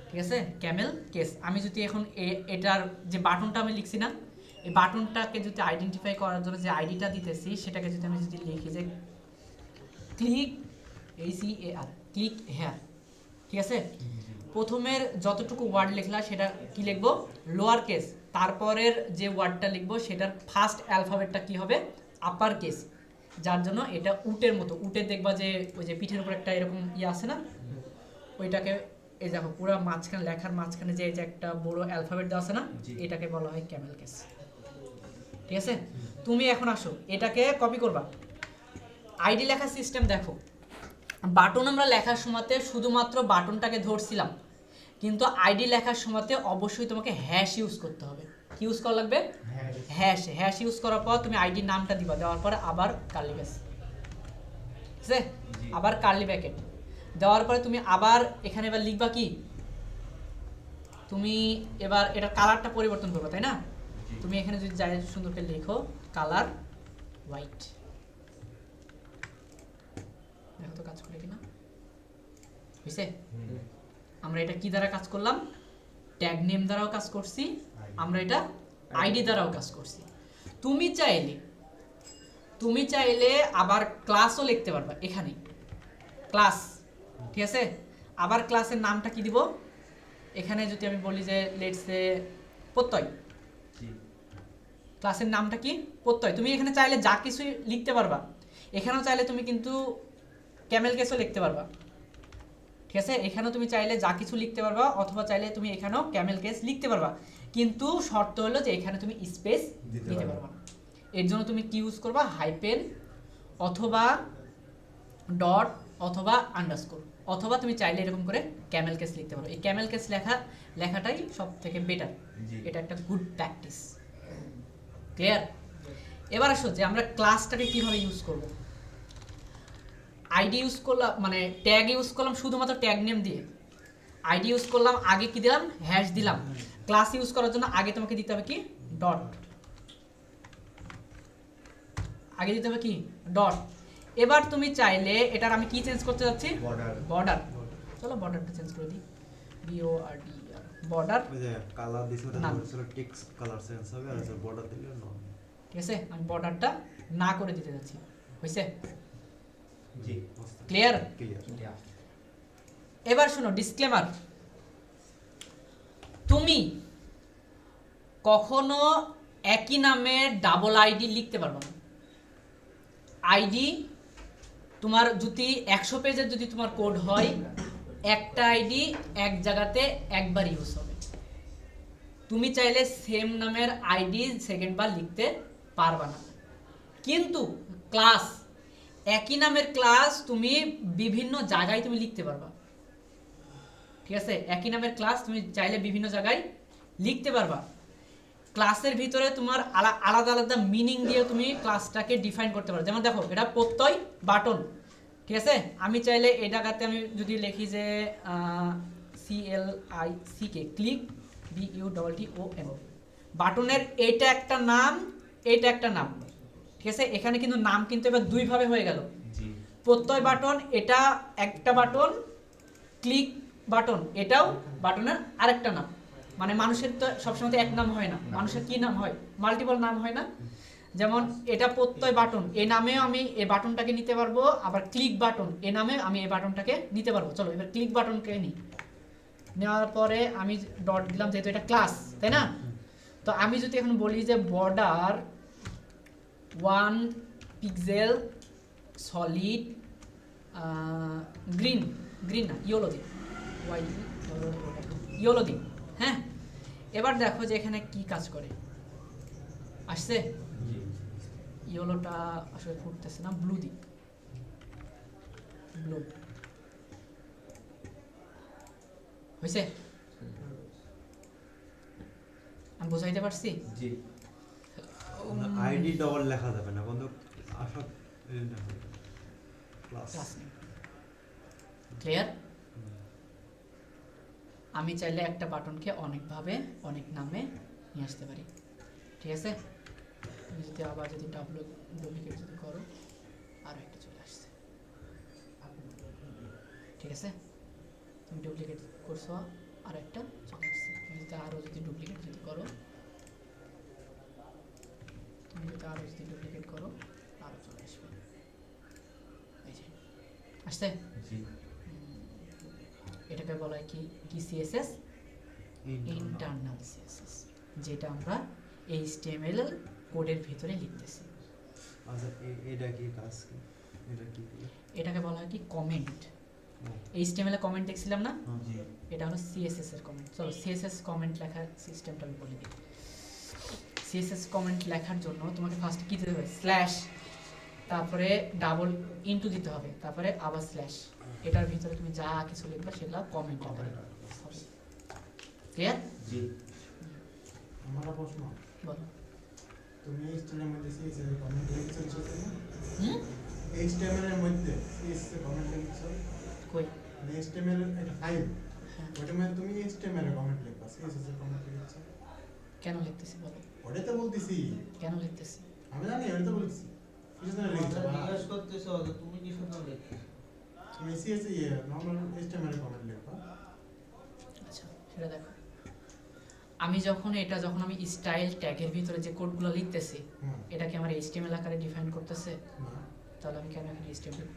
ঠিক আছে, ক্যামেল কেস। আমি যদি এখন এটার যে বাটনটা আমি লিখছি না, এই বাটনটাকে যদি আইডেন্টিফাই করার জন্য যে আইডিটা দিতেছি সেটাকে যদি আমি যদি লিখি যে ক্লিক ACAR, ক্লিক হেয়ার, ঠিক আছে? প্রথমের যতটুকু ওয়ার্ড লিখলা সেটা কি লিখবো? Lower case. তারপরের যে ওয়ার্ডটা লিখবো সেটার ফার্স্ট অ্যালফাবেটটা কি হবে? Upper case. যার জন্য এটা উটের মতো, উটের দেখবা যে ওই যে পিঠের উপর একটা এরকম আছে না, ওইটাকে এই দেখো পুরো মাঝখানে লেখার মাঝখানে যে একটা বড় অ্যালফাবেট দেওয়া আছে না, এটাকে বলা হয় ক্যামেল কেস। ঠিক আছে, তুমি এখন আসো এটাকে কপি করবা। আইডি লেখার সিস্টেম দেখো, বাটন আমরা লেখার সময়তে শুধুমাত্র বাটনটাকে ধরছিলাম, কিন্তু আইডি লেখার সময়তে অবশ্যই তোমাকে হ্যাশ ইউজ করতে হবে। কি ইউজ করা লাগবে? হ্যাশ ইউজ করার পর তুমি আইডির নামটা দিবা, দেওয়ার পরে আবার কার্লি ব্রেস, ঠিক আছে, আবার কার্লি ব্র্যাকেট দেওয়ার পরে তুমি আবার এখানে এবার লিখবা কি, তুমি এবার এটার কালারটা পরিবর্তন করবে, তাই না? তুমি এখানে যদি যাই সুন্দর করে লেখো কালার হোয়াইট, দেখো তো কাজ করে কিনা। বুঝছে? আমরা এটা কি দ্বারা কাজ করলাম? ট্যাগ নেম দ্বারাও কাজ করছি, আমরা এটা আইডি দ্বারাও কাজ করছি। তুমি চাইলে আবার ক্লাসও লিখতে পারবা এখানে, ক্লাস, ঠিক আছে? আবার ক্লাসের নামটা কি দিব? এখানে যদি আমি বলি যে লেটস সে প্রত্যয়, ক্লাসের নামটা কি? প্রত্যয়। তুমি এখানে চাইলে যা কিছু লিখতে পারবা, এখানেও চাইলে তুমি কিন্তু ক্যামেল কেসও লিখতে পারবা, ঠিক আছে? এখানেও তুমি চাইলে যা কিছু লিখতে পারবা, অথবা চাইলে তুমি এখানেও ক্যামেল কেস লিখতে পারবা, কিন্তু শর্ত হলো যে এখানে তুমি স্পেস দিতে পারবা না। এর জন্য তুমি কি ইউজ করবা? হাইপেন অথবা ডট অথবা আন্ডারস্কোর, অথবা তুমি চাইলে এরকম করে ক্যামেল কেস লিখতে পারো। এই ক্যামেল কেস লেখাটাই সব থেকে বেটার, এটা একটা গুড প্র্যাকটিস। ক্লিয়ার? এবার আসো যে আমরা ক্লাসটাকে কিভাবে ইউজ করব। আইডি ইউজ করলাম, মানে ট্যাগ ইউজ করলাম শুধুমাত্র ট্যাগ নেম দিয়ে, আইডি ইউজ করলাম, আগে কি দিলাম? হ্যাশ দিলাম। ক্লাস ইউজ করার জন্য আগে তোমাকে দিতে হবে কি? ডট, আগে দিতে হবে কি? ডট। এবার তুমি চাইলে এটার আমি কি চেঞ্জ করতে যাচ্ছি? বর্ডার। চলো বর্ডারটা চেঞ্জ করে দিই, BORDER, বর্ডার। ওই যে কালার দিছে ওটা বলছিল টেক্সট কালার চেঞ্জ হবে, আর যে বর্ডার দিলে না, ঠিক আছে? আমি বর্ডারটা না করে দিতে যাচ্ছি। হইছে? জি ক্লিয়ার? ক্লিয়ার। এবার শুনো ডিসক্লেমার, তুমি কখনো একই নামে ডাবল আইডি লিখতে পারবে না। আইডি তোমার যদি 100 পেজের যদি তোমার কোড হয়, একটা আইডি এক জায়গাতে একবার ইউজ হবে। তুমি চাইলে সেম নামের আইডি সেকেন্ড বার লিখতে পারবে না। কিন্তু ক্লাস, একই নামের ক্লাস তুমি বিভিন্ন জায়গায় তুমি লিখতে পারবা, ঠিক আছে? একই নামের ক্লাস তুমি চাইলে বিভিন্ন জায়গায় লিখতে পারবা। ক্লাসের ভিতরে তোমার আলাদা আলাদা মিনিং দিয়ে তুমি ক্লাসটাকে ডিফাইন করতে পারো। যেমন দেখো এটা প্রত্যয় বাটন, ঠিক আছে? আমি চাইলে এই জায়গাতে আমি যদি লিখি যে CLICK, ক্লিক BUTTON, বাটনের এইটা একটা নাম, এইটা একটা নাম, ঠিক আছে? এখানে কিন্তু নাম কিন্তু এবার দুই ভাবে হয়ে গেল। প্রত্যয় বাটন এটা একটা বাটন, ক্লিক বাটন এটাও বাটনের আরেকটা নাম। মানে মানুষের তো সবসময় তো এক নাম হয় না, মানুষের কি নাম হয়, মাল্টিপল নাম হয় না। যেমন এটা প্রত্যয় বাটন, এই নামেও আমি এই বাটনটাকে নিতে পারবো, আবার ক্লিক বাটন এই নামে আমি এই বাটনটাকে নিতে পারবো। চলো এবার ক্লিক বাটনকে নিই, নেওয়ার পরে আমি ডট দিলাম যেহেতু এটা ক্লাস, তাই না? তো আমি যদি এখন বলি যে border 1 pixel solid green, green না ইয়েলো দিন, ইয়েলো দিন, হ্যাঁ। এবার দেখো যে এখানে কি কাজ করে, আসছে ইয়েলোটা আসলে ফুটতেছে না, ব্লু দিন, ব্লু হয়েছে? আমি বোঝাইতে পারছি? জি আইডি ডবল লেখা যাবে না বন্ধু, আসল ক্লাস। ক্লিয়ার? আমি চাইলে একটা বাটনকে অনেকভাবে অনেক নামে নিয়ে আসতে পারি, ঠিক আছে? তুমি যদি আবার যদি ডুপ্লিকেট যদি করো আরো একটা চলে আসছে, ঠিক আছে? তুমি ডুপ্লিকেট করছো আর একটা চলে আসছে। তুমি যদি আরো যদি ডুপ্লিকেট যদি করো, তুমি যদি আরো যদি ডুপ্লিকেট করো আরো চলে আসবে, এই যে আসছে। জি এটাকে বলা হয় কি, কি সিএসএস? ইন্টারনাল সিএসএস, যেটা আমরা এইচটিএমএল কোডের ভিতরে লিখতেছি। আচ্ছা এটা কি কাজ কি, এটা কি? এটাকে বলা হয় কি কমেন্ট। ও, এইচটিএমএল এ কমেন্ট দেখছিলাম না, জি এটা হলো সিএসএস এর কমেন্ট। চলো সিএসএস কমেন্ট লেখার সিস্টেমটা আমি বলে দিই। সিএসএস কমেন্ট লেখার জন্য তোমাকে ফার্স্ট কি দিতে হবে, স্ল্যাশ, তারপরে ডাবল ইনটু দিতে হবে, তারপরে আবার স্ল্যাশ। এটার ভিতরে তুমি যা কিছু লিখবে সেগুলো কমেন্ট হবে। ক্লিয়ার? জি আমার একটা প্রশ্ন, বলো। তুমি এইচটিএমএল এর মধ্যে সিএসএস এর কমেন্ট লিখেছো না? হুম? এইচটিএমএল এর মধ্যে সিএসএস এর কমেন্ট লিখেছো? কই? এইচটিএমএল এর একটা ফাইল, হ্যাঁ, ওটার মধ্যে তুমি এইচটিএমএল এর কমেন্ট লিখবা, সিএসএস এর কমেন্ট লিখেছো? কেন লিখতেছি বলো, ওটাই তো বলতেছি, কেন লিখতেছি? আমি জানি ওটাই তো বলতেছি। কিছু না লিখছো জিজ্ঞেস করতেছো যে তুমি কি সুন্দর লিখছো? তুমি সিএসএস নরমাল এইচটিএমএল এর কমেন্ট লিখবা। আচ্ছা সেটা দেখো, আমি যখন আমি স্টাইল ট্যাগের ভিতরে যে কোডগুলো লিখতেছি, হুম এটাকে আমার এইচটিএমএল আকারে ডিফাইন করতেছে, না তাহলে আমি কেন এখানে এইচটিএমএল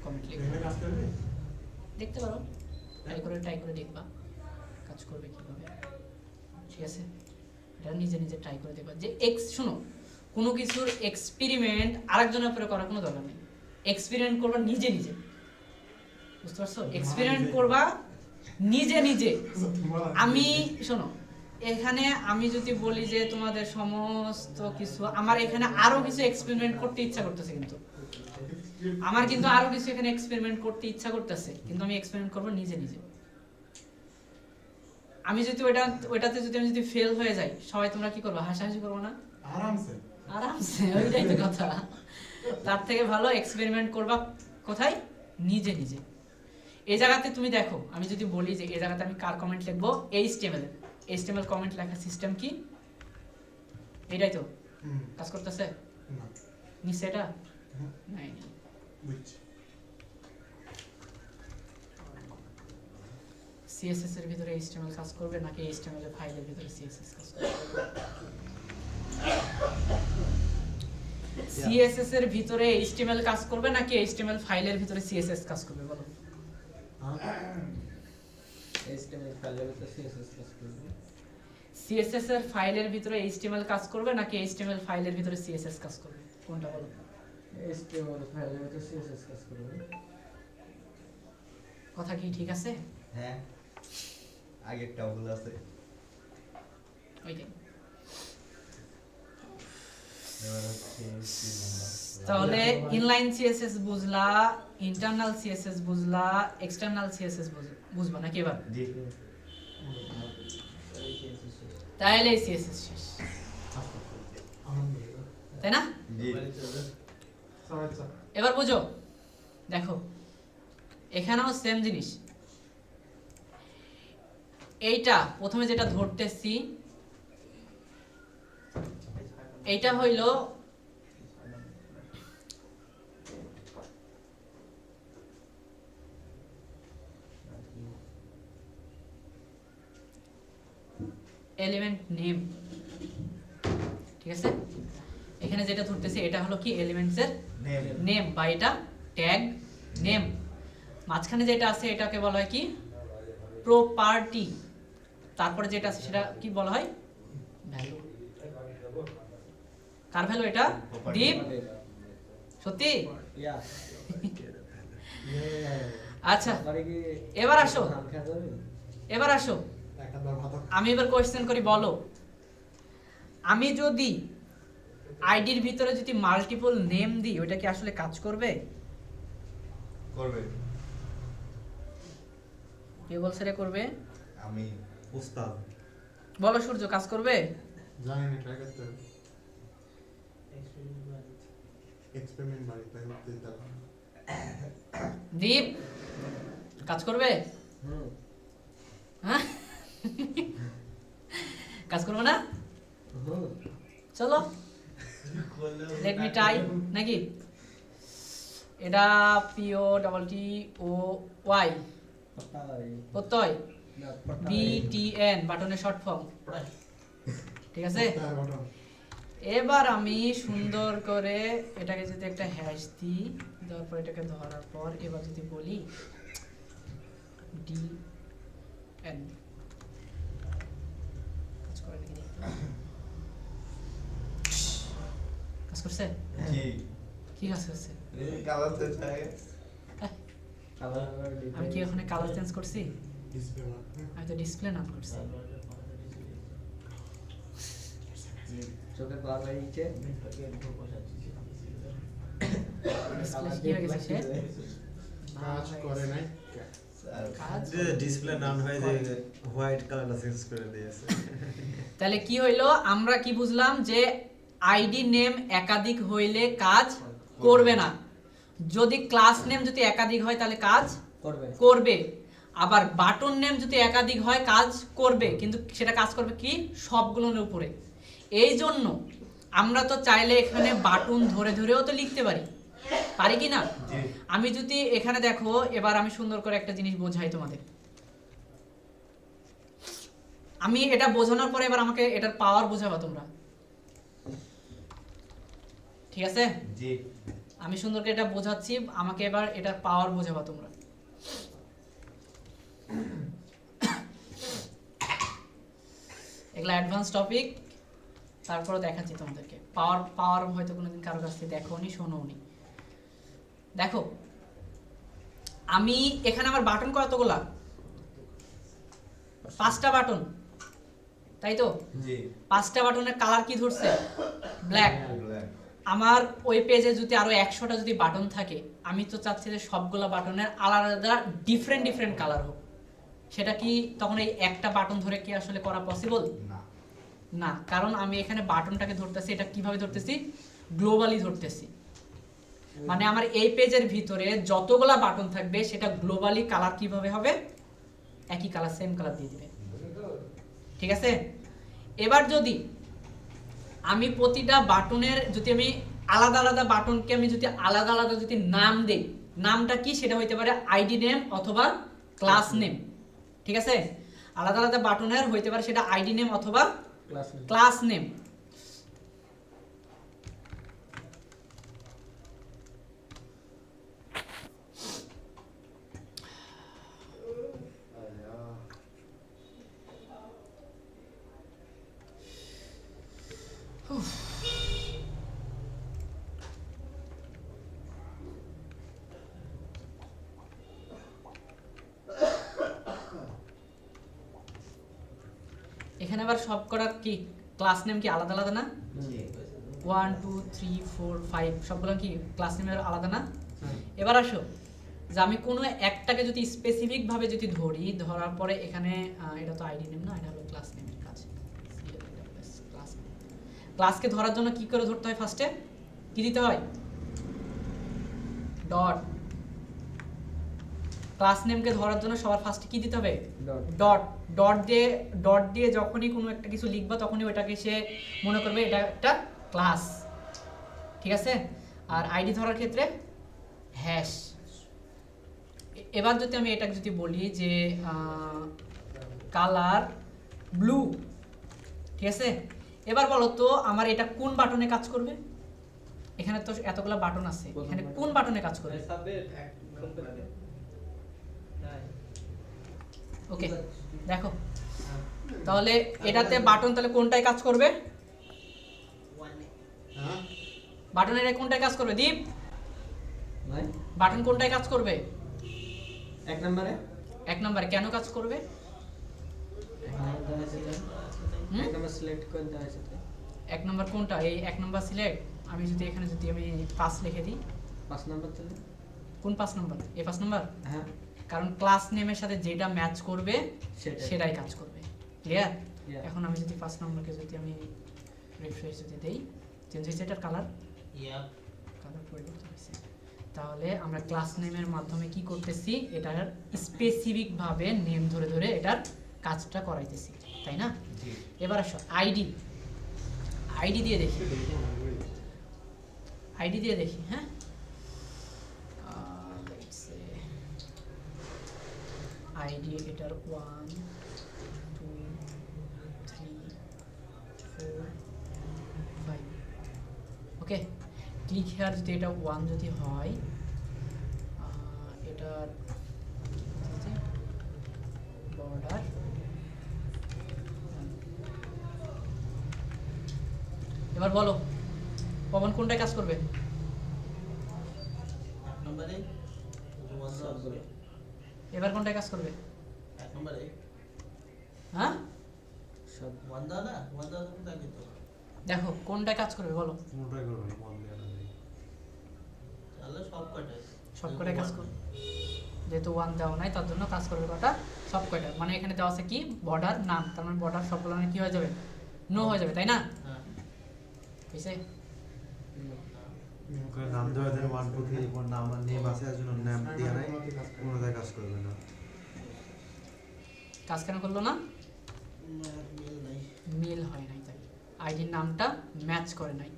কমেন্ট লিখব? এটা কাজ করবে? দেখতে পারো, ট্রাই করে দেখবা কাজ করবে কিভাবে, ঠিক আছে? এটা নিজে নিজে ট্রাই করে দেখবা যে শোনো, কোনো কিছুর এক্সপেরিমেন্ট আরেকজনের উপরে করার কোনো দরকার নেই। এক্সপেরিমেন্ট করবা নিজে নিজে, বুঝতে পারছো? এক্সপেরিমেন্ট করবা নিজে নিজে। আমি শোনো, এখানে আমি যদি বলি যে তোমাদের সমস্ত কিছু, আমার এখানে আরো কিছু এক্সপেরিমেন্ট করতে ইচ্ছা করতেছে, কিন্তু আমার কিন্তু আরো কিছু এখানে এক্সপেরিমেন্ট করতে ইচ্ছা করতেছে, কিন্তু আমি এক্সপেরিমেন্ট করবো নিজে নিজে। আমি যদি ওইটাতে যদি আমি যদি ফেল হয়ে যাই, সবাই তোমরা কি করবে, হাসাহাসি করবো না? আরামসে আরামসে, ওইটাই তো কথা। তার থেকে ভালো এক্সপেরিমেন্ট করবা কোথায়, নিজে নিজে। এই জায়গাতে তুমি দেখো, আমি যদি বলি যে এই জায়গাতে আমি কার কমেন্ট লিখবো, এইচটিএমএল কমেন্ট লেখার সিস্টেম কি, এটাই তো কাজ করতেছে না নিচে এটা হুম, নাই। বুঝছি। সিএসএস এর ভিতরে এইচটিএমএল কাজ করবে নাকি এইচটিএমএল এর ফাইলের ভিতরে সিএসএস কাজ করবে? সিএসএস এর ভিতরে এইচটিএমএল কাজ করবে নাকি এইচটিএমএল ফাইলের ভিতরে সিএসএস কাজ করবে বলো? HTML ফাইলের ভিতরে CSS কাজ করবে। সিএসএস এর ফাইলের ভিতরে এইচটিএমএল কাজ করবে নাকি এইচটিএমএল ফাইলের ভিতরে সিএসএস কাজ করবে, কোনটা বলো? HTML ফাইলের ভিতরে CSS কাজ করবে। কথা কি ঠিক আছে? হ্যাঁ আগেরটা ভুল আছে। ওইটাই। এবার হচ্ছে তিন নাম্বার। তাহলে ইনলাইন সিএসএস বুঝলা, ইন্টারনাল সিএসএস বুঝলা, এক্সটার্নাল সিএসএস বুঝবা নাকি এবার? জি তাহলে সিএসএস শেষ, তাই না? জি এবার বুঝো, দেখো এখানেও সেম জিনিস। এইটা প্রথমে যেটা ধরতেছি, এইটা হইল এলিমেন্ট নেম, ঠিক আছে? এখানে যেটা ধরতেছে এটা হলো কি এলিমেন্টসের নেম নেম বা এটা ট্যাগ নেম। মাঝখানে যেটা আছে এটাকে বলা হয় কি প্রপার্টি, তারপরে যেটা আছে সেটা কি বলা হয় ভ্যালু। কার ভ্যালু এটা? দীপ, সত্যি? ইয়া আচ্ছা বাড়ি কি এবার আসো, ধান খাওয়া যাবে? এবার আসো, একবার ভাত আমি এবার কোয়েশ্চেন করি, বলো আমি যদি আইডির ভিতরে যদি মাল্টিপল নেম দিই ওটা কি আসলে কাজ করবে? করবে। কে বলছে রে করবে? আমি উস্তাদ। বলো সূর্য, কাজ করবে? জানি না, ট্রাই করতে হবে। এক্সপেরিমেন্ট বাড়ি তাই করতে দিতে হবে। দীপ, কাজ করবে? হুম হ্যাঁ কাজ করবে না? হুম চলো লেট মি ট্রাই, নাকি? এটা পিও ডাবল টি ও ওয়াই পটাই প্রত্যয়, না পটাই বিটিএন বাটনের শর্ট ফর্ম, ঠিক আছে? তার বটন। এবার আমি সুন্দর করে এটাকে যদি একটা হ্যাশ দিই, দেওয়ার পর এটাকে ধরার পর এবার যদি বলি ডি এন, কাজ করে নাকি দেখতে হবে। কাজ করছে? কি কি কাজ করছে? কালার তো চাই। আবার আমি কি ওখানে কালার চেঞ্জ করছি? ডিসপ্লে মার। আমি তো ডিসপ্লে নাম করছি। চোখে পাওয়ার লাগিয়েছে ডিসপ্লে কি হয়ে গেছে সে? কাজ করে নাই। কাজ ডিসপ্লে নাম হয় যে হোয়াইট কালারটা চেঞ্জ করে দিয়েছে। তাহলে কি হইলো, আমরা কি বুঝলাম যে আইডি নেম একাধিক হইলে কাজ করবে না, যদি ক্লাস নেম যদি একাধিক হয় তাহলে কাজ করবে করবে, আবার বাটন নেম যদি একাধিক হয় কাজ করবে, কিন্তু সেটা কাজ করবে কি সবগুলোর উপরে। এই জন্য আমরা তো চাইলে এখানে বাটন ধরে ধরেও তো লিখতে পারি, পারি কি না? জি আমি যদি এখানে দেখো, এবার আমি সুন্দর করে একটা জিনিস বোঝাই তোমাদের। আমি এটা বোঝানোর পরে এবার আমাকে এটার পাওয়ার বোঝাবা তোমরা, ঠিক আছে? জি আমি সুন্দর করে এটা বোঝাচ্ছি, আমাকে এবার এটার পাওয়ার বোঝাবা তোমরা। এগুলা অ্যাডভান্স টপিক, তারপরে দেখাচ্ছি তোমাদেরকে। পাওয়ার পাওয়ার হয়তো কোনোদিন কারো কাছ থেকে দেখোনি, শোনোনি। দেখো আমি এখানে আমার বাটন কতগুলা? 5টা বাটন, তাই তো? জি 5টা বাটনের কালার কি ধরছে? ব্ল্যাক। ব্ল্যাক আমার ওই পেজে যদি আরো 100টা যদি বাটন থাকে, আমি তো চাচ্ছি যে সবগুলা বাটনের আলাদা আলাদা ডিফারেন্ট ডিফারেন্ট কালার হোক। সেটা কি তখন এই একটা বাটন ধরে কি আসলে করা পসিবল? না না, কারণ আমি এখানে বাটনটাকে ধরতেছি, এটা কিভাবে ধরতেছি? গ্লোবালি ধরতেছি। মানে আমার এই পেজের ভিতরে যতগুলা বাটন থাকবে সেটা গ্লোবালি কালার কিভাবে হবে? একই কালার, সেম কালার দিয়ে দিবে, ঠিক আছে? এবার যদি আমি প্রতিটা বাটনের যদি আমি আলাদা আলাদা বাটনকে আমি যদি আলাদা আলাদা যদি নাম দেই, নামটা কি সেটা হইতে পারে আইডি নেম অথবা ক্লাস নেম, ঠিক আছে? আলাদা আলাদা বাটনের হইতে পারে সেটা আইডি নেম অথবা ক্লাস ক্লাস নেম। এখানে আবার সব করার কি ক্লাস নেম কি আলাদা আলাদা না? 1 2 3 4 5 সবগুলো কি ক্লাস নেমের আলাদা না? এবার আসো যে আমি কোনো একটাকে যদি স্পেসিফিক ভাবে যদি ধরি, ধরার পরে এখানে এটা তো আইডি নেম না, এটা হলো ক্লাস নেমের কাজ। ক্লাস ক্লাসকে ধরার জন্য কি করে ধরতে হয়? ফার্স্টে কি দিতে হয়? ডট। ক্লাস নেমকে ধরার জন্য সবার ফার্স্টে কি দিতে হবে? Dot dot. ডট দিয়ে যখনই কোনো একটা কিছু লিখবা তখনই ওটাকে সে মনে করবে এটা একটা ক্লাস, ঠিক আছে? আর আইডি ধরার ক্ষেত্রে হ্যাশ। এবার যদি আমি এটাকে যদি বলি যে কালার ব্লু। ঠিক আছে, এবার বলো তো আমার এটা কোন বাটনে কাজ করবে? এখানে তো এতগুলা বাটন আছে, এখানে কোন বাটনে কাজ করবে? ওকে দেখো তাহলে এটাতে বাটন তাহলে কোনটায় কাজ করবে? হ্যাঁ বাটনের কোনটায় কাজ করবে দীপ? ভাই বাটন কোনটায় কাজ করবে? 1 নম্বরে 1 নম্বরে কেন কাজ করবে? 1 নম্বর দেওয়া আছে তো। হুম? 1 নম্বর সিলেক্ট করে দেওয়া আছে তো। 1 নম্বর কোনটা? এই 1 নম্বর সিলেক্ট। আমি যদি এখানে যদি আমি 5 লিখে দিই, 5 নম্বর তাহলে কোন 5 নম্বর? এই 5 নম্বর, হ্যাঁ কারণ ক্লাস নেমের সাথে যেটা ম্যাচ করবে সেটাই। সেটাই কাজ করবে। ক্লিয়ার? Yeah. এখন আমি যদি 5 নম্বরকে যদি আমি রিফ্রেশ যদি দেই, চেঞ্জ হয়েছে এটার কালার, কালার পরিবর্তন হয়েছে। তাহলে আমরা ক্লাস নেমের মাধ্যমে কি করতেছি? এটার স্পেসিফিক ভাবে নেম ধরে ধরে এটার কাজটা করাইতেছি, তাই না? জি এবার আসো আইডি। আইডি দিয়ে দেখি, আইডি দিয়ে দেখি। হ্যাঁ, আইডি এটার 1 2 3 4 5। ওকে, ক্লিক হেয়ার যদি এটা 1 যদি হয়, এটার বর্ডার এবার বলো পবন কোনটায় কাজ করবে? এবার কোনটায় কাজ করবে? হ্যাঁ সব দেখো কোনটায় কাজ করবে বলো? কোনটাই করবে না, মন দেওয়া নেই। সবকটায় কাজ করবে, যেহেতু 1 দেওয়া নাই তার জন্য কাজ করবে কটা? সব কয়টা। মানে এখানে দেওয়া আছে কি বর্ডার নাম, তার মানে বর্ডার সবগুলো মানে কি হয়ে যাবে? নো হয়ে যাবে, তাই না? বুঝছে? ওখানে নাম দেওয়া যায় 1 2 3 4 নাম আর নেম আছে, এর জন্য নাম দেওয়া নাই, কোনোটাই কাজ করবে না। কাজ কেন করলো না? মিল হয় নাই, তাই আইডির নামটা ম্যাচ করে নাই।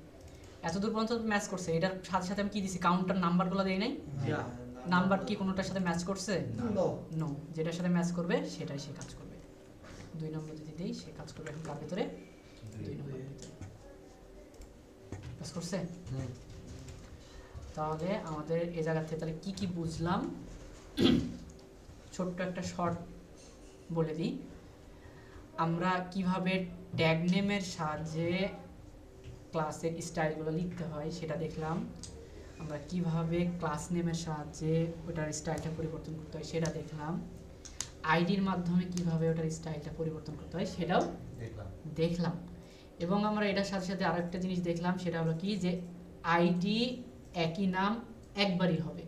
এতদূর পর্যন্ত ম্যাচ করছে, এটার সাথে সাথে আমি কি দিছি? কাউন্টার নাম্বারগুলো দেই নাই? Yeah. নাম্বার কি কোনোটার সাথে ম্যাচ করছে? No. নো, যেটার সাথে ম্যাচ করবে সেটাই সে কাজ করবে। 2 নম্বর যদি দেই, সে কাজ করবে এখন কার ভিতরে? 2 নম্বরের ভিতরে। কাজ করছে? হুম। তাহলে আমাদের এই জায়গা থেকে তাহলে কি কি বুঝলাম ছোট্ট একটা শর্ট বলে দিই। আমরা কিভাবে ট্যাগ নেমের সাহায্যে ক্লাসের স্টাইলগুলো লিখতে হয় সেটা দেখলাম। আমরা কিভাবে ক্লাস নেমের সাহায্যে ওটার স্টাইলটা পরিবর্তন করতে হয় সেটা দেখলাম। আইডির মাধ্যমে কিভাবে ওটার স্টাইলটা পরিবর্তন করতে হয় সেটাও দেখলাম। এবং আমরা এটার সাথে সাথে আরো একটা জিনিস দেখলাম, সেটা হলো কি যে আইডি একই নাম একবারই হবে।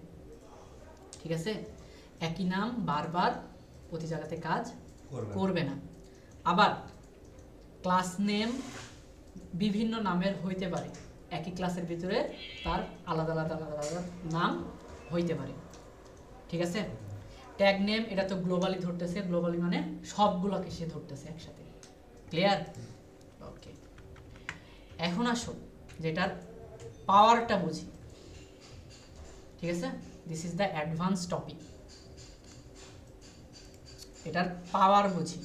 ঠিক আছে, একই নাম বারবার প্রতি জায়গাতে কাজ করবে না। আবার ক্লাস নেম বিভিন্ন নামের হইতে পারে, একই ক্লাসের ভিতরে তার আলাদা আলাদা আলাদা আলাদা নাম হইতে পারে। ঠিক আছে, ট্যাগ নেম এটা তো গ্লোবালি ধরতেছে, গ্লোবালি মানে সবগুলোকে সে ধরতেছে একসাথে। ক্লিয়ার? ওকে, এখন আসো যেটার পাওয়ারটা বুঝি। ঠিক আছে, this is the advance topic. এটার পাওয়ার বুঝি।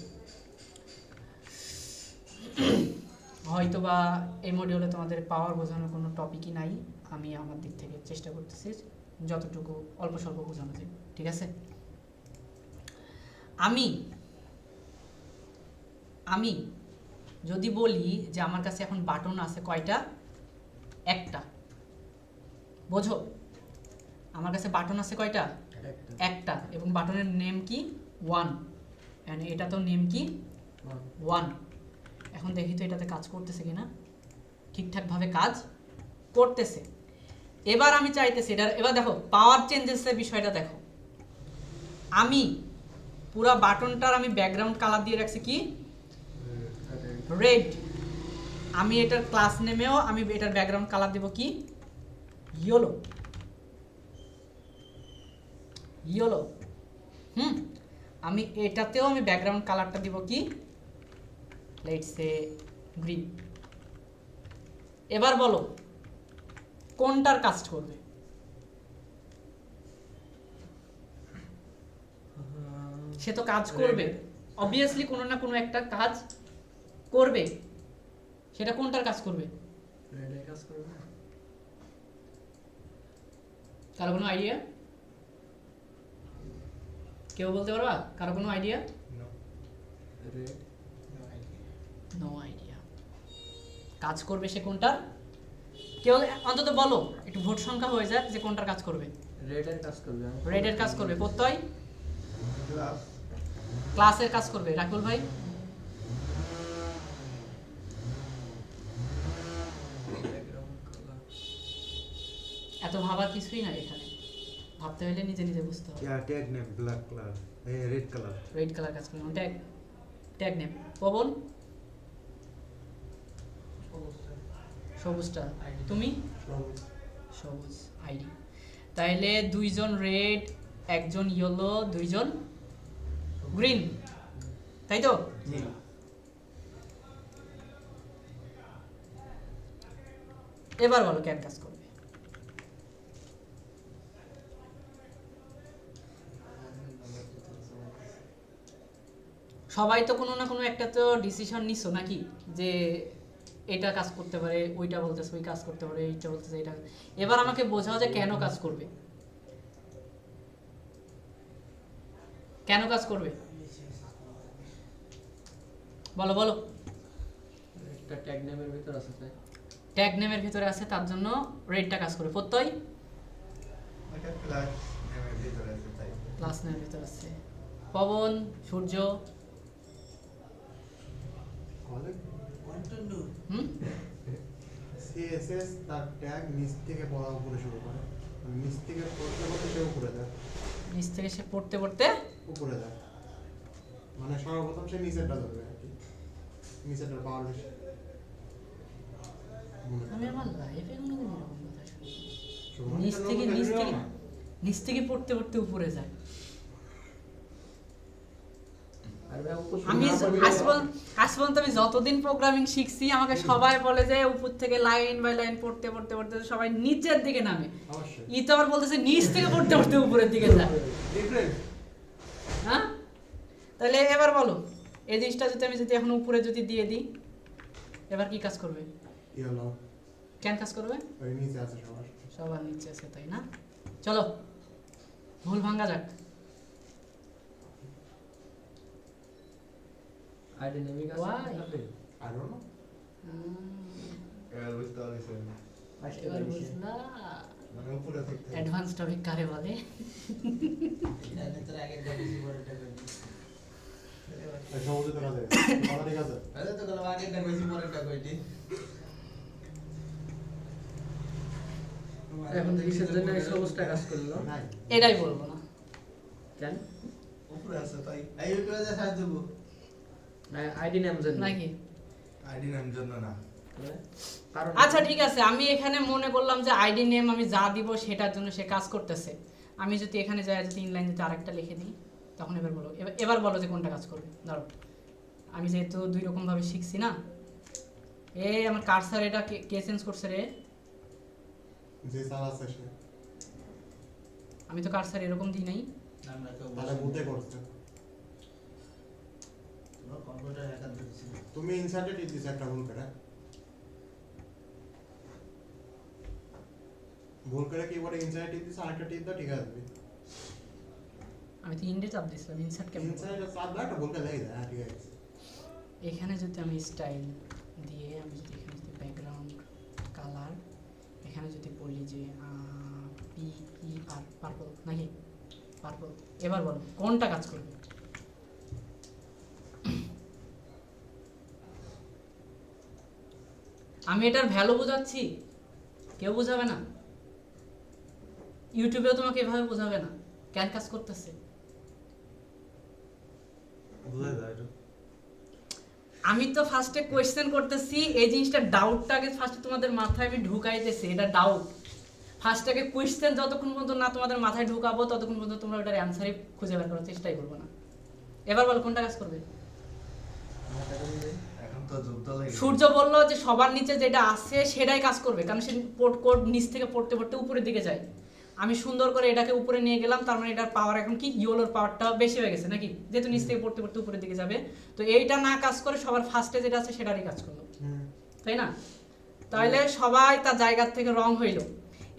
হয়তোবা এই মডিউলে তোমাদের পাওয়ার বোঝানোর কোনো টপিকই নাই, আমি আমার দিক থেকে চেষ্টা করতেছি যতটুকু অল্প স্বল্প বোঝানো যায়। ঠিক আছে, আমি যদি বলি যে আমার কাছে এখন বাটন আছে কয়টা? একটা। বোঝো, আমার কাছে বাটন আছে কয়টা? একটা। এবং বাটনের নেম কি? 1। এন্ড এটা তো নেম কি? 1। এখন দেখি তো এটাতে কাজ করতেছে কিনা। ঠিকঠাকভাবে কাজ করতেছে। এবার আমি চাইতেছি এটা, এবার দেখো পাওয়ার চেঞ্জেসের বিষয়টা দেখো। আমি পুরো বাটনটার আমি ব্যাকগ্রাউন্ড কালার দিয়ে রাখছি কি? রেড। আমি এটার ক্লাস নেমেও আমি এটার ব্যাকগ্রাউন্ড কালার দেব কি? ইয়েলো। ইয়েলো। আমি এটাতেও আমি ব্যাকগ্রাউন্ড কালারটা দিব কি? Let's say green. এবার বলো কোনটার কাজ করবে? সে তো কাজ করবে, অবভিয়াসলি কোনো না কোনো একটা কাজ করবে, সেটা কোনটার কাজ করবে? রেডের কাজ করবে না? কারো কোনো আইডিয়া? কেউ বলতে পারবা? কারো কোনো আইডিয়া? Red no idea. কাজ করবে সে কোনটার? কেউ অন্তত বলো, একটু ভোট সংখ্যা হয়ে যাক যে কোনটার কাজ করবে। রেডের কাজ করবে। রেডের কাজ করবে প্রত্যয়, ক্লাসের কাজ করবে রাকুল ভাই। এত ভাবার কিছুই না এখানে, ভাবতে হলে নিজে নিজে বুঝতে হবে। Tag name black colour, red colour. Red colour কাজ করবে, ট্যাগ ট্যাগ নেম। পবন সবুজটা, তুমি সবুজ আইডি। তাইলে দুইজন রেড, একজন ইয়েলো, দুইজন গ্রিন, তাই তো? এবার বলো কেন কাজ করবে? সবাই তো কোনো না কোনো একটা তো ডিসিশন নিছো নাকি, যে এটা কাজ করতে পারে, ওইটা বলতেছে ওই কাজ করতে পারে, এইটা বলতেছে এটা। এবার আমাকে বোঝাও যে কেন কাজ করবে, কেন কাজ করবে বলো বলো। একটা ট্যাগ নেমের ভিতর আছে তাই। ট্যাগ নেমের ভিতরে আছে, তার জন্য রেডটা কাজ করবে। প্রত্যয় ওটা ক্লাস নেমের ভিতরে আছে তাই। ক্লাস নেমের ভিতরে আছে। পবন, সূর্য, হুম সিএসএস তার ট্যাগ নিচ থেকে পড়া উপরে শুরু করে, নিচ থেকে পড়তে পড়তে সে উপরে যায়, নিচ থেকে সে পড়তে পড়তে উপরে যায়, মানে সর্বপ্রথম সে নিচেরটা ধরবে আর কি, নিচেরটা পাওয়ার বেশি। আমি আমার লাইফে কোনোদিন এরকম কথা শুনি শুভমান নিচ এটা থেকে নতুন নিচ দেখলি থেকে না? নিচ থেকে পড়তে পড়তে উপরে যায়। আর ভাই উপর আমি আজ পর্যন্ত আমি যতদিন প্রোগ্রামিং শিখছি আমাকে সবাই বলে যে উপর থেকে লাইন বাই লাইন পড়তে পড়তে পড়তে সবাই নিচের দিকে নামে, অবশ্যই ই তো আবার বলতেছে নিচ থেকে পড়তে পড়তে উপরের দিকে যায়। ডিফারেন্ট। হ্যাঁ, তাহলে এবার বলো এই জিনিসটা যদি এখন উপরে যদি দিয়ে দিই, এবার কি কাজ করবে? ইয়েলো কেন কাজ করবে? ওই নিচে আছে সবার। সবার নিচে আছে তাই না? চলো ভুল ভাঙা যাক। আইডি নেমই কাজ Why? করবে। I don't know. এবার বুঝতে পারছি আমি। এবার বুঝলা মানে উপরে থেকে অ্যাডভান্স টপিক কারে বলে? এই সবুজে তো কাজে কথা ঠিক আছে। এখন কিসের জন্য এই সবুজটা কাজ করলো? নাই এটাই বলবো না। কেন? উপরে আছে তাই। এই উপরে যা সাহায্য দেব। আইডি নেম জন্য নাকি? আইডি নাম জন্য না। কারণ আচ্ছা ঠিক আছে, আমি এখানে মনে করলাম যে আইডি নেম আমি যা দিব সেটার জন্য সে কাজ করতেছে। আমি যদি এখানে যাই যদি ইনলাইন যদি আরেকটা লিখে দিই, তখন এবার বলো, এবার বলো যে কোনটা কাজ করবে। ধরো আমি যেহেতু দুই রকম ভাবে শিখছি না, আমার কার্সার এটা কে চেঞ্জ করছে রে? যে সাল আছে সে আমি তো কার্সার এরকম দিই নাই। তাহলে বুঝতে করছে। তুমি ইনসার্টে টিপ দিছ একটা ভুল করে কিবোর্ডে ইনসার্টে টিপ দিছ, আরেকটা টিপ দাও, ঠিক আছে। আমি তো ইন্ডে চাপ দিছিলাম, ইনসার্ট কেমন? ইনসার্টে চাপ দাও, একটা ভুল করে লেগে যায়। হ্যাঁ ঠিক আছে। এখানে যদি আমি স্টাইল দিয়ে আমি যদি এখানে যদি ব্যাকগ্রাউন্ড কালার এখানে যদি বলি যে PER পার্পল নাকি পার্পল, এবার বলো কোনটা কাজ করবে? আমি এটার ভ্যালু বোঝাচ্ছি, কেউ বোঝাবে না, ইউটিউবেও তোমাকে এভাবে বোঝাবে না কেন কাজ করতেছে। বোঝা যায় এটা। আমি তো ফার্স্টে কোয়েশ্চেন করতেছি, এই জিনিসটা ডাউটটাকে ফার্স্টে তোমাদের মাথায় আমি ঢুকাইতেছি, এটা ডাউট। ফার্স্টটাকে কোয়েশ্চেন যতক্ষণ পর্যন্ত না তোমাদের মাথায় ঢুকাবো ততক্ষণ পর্যন্ত তোমরা ওটার অ্যান্সারই খুঁজে বের করার চেষ্টাই করবে না। এবার বলো কোনটা কাজ করবে? এখন তো যুদ্ধ লেগে সূর্য বলল যে সবার নিচে যেটা আছে সেটাই কাজ করবে, কারণ সে কোড নিচ থেকে পড়তে পড়তে উপরের দিকে যায়। আমি সুন্দর করে এটাকে উপরে নিয়ে গেলাম, তার মানে এটার পাওয়ার এখন কি ইয়োলোর পাওয়ারটা বেশি হয়ে গেছে নাকি, যেহেতু নিচ থেকে পড়তে পড়তে উপরের দিকে যাবে। তো এইটা না কাজ করে সবার ফার্স্টে যেটা আছে সেটারই কাজ করলো, তাই না? তাহলে সবাই তার জায়গা থেকে রং হইলো।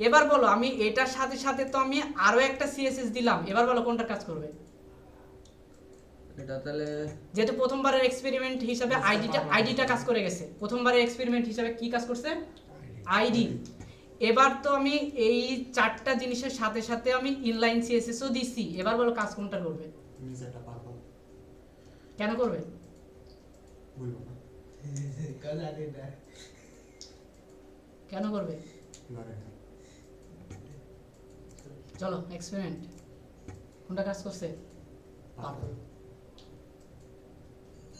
এবার বলো আমি এটার সাথে সাথে তো আমি আরো একটা সিএসএস দিলাম, এবার বলো কোনটার কাজ করবে? এটা তাহলে যেহেতু প্রথমবারের এক্সপেরিমেন্ট হিসাবে আইডিটা কাজ করে গেছে, প্রথমবারের এক্সপেরিমেন্ট হিসাবে কি কাজ করছে? আইডি। এবার তো আমি এই চারটা জিনিসের সাথে সাথে আমি ইনলাইন সিএসএসও দিছি, এবার বলো কাজ কোনটা করবে? নিচেরটা পারবো কেন করবে? বলবো না কেন করবে? লড়ে না। চলো এক্সপেরিমেন্ট, কোনটা কাজ করছে? পারবো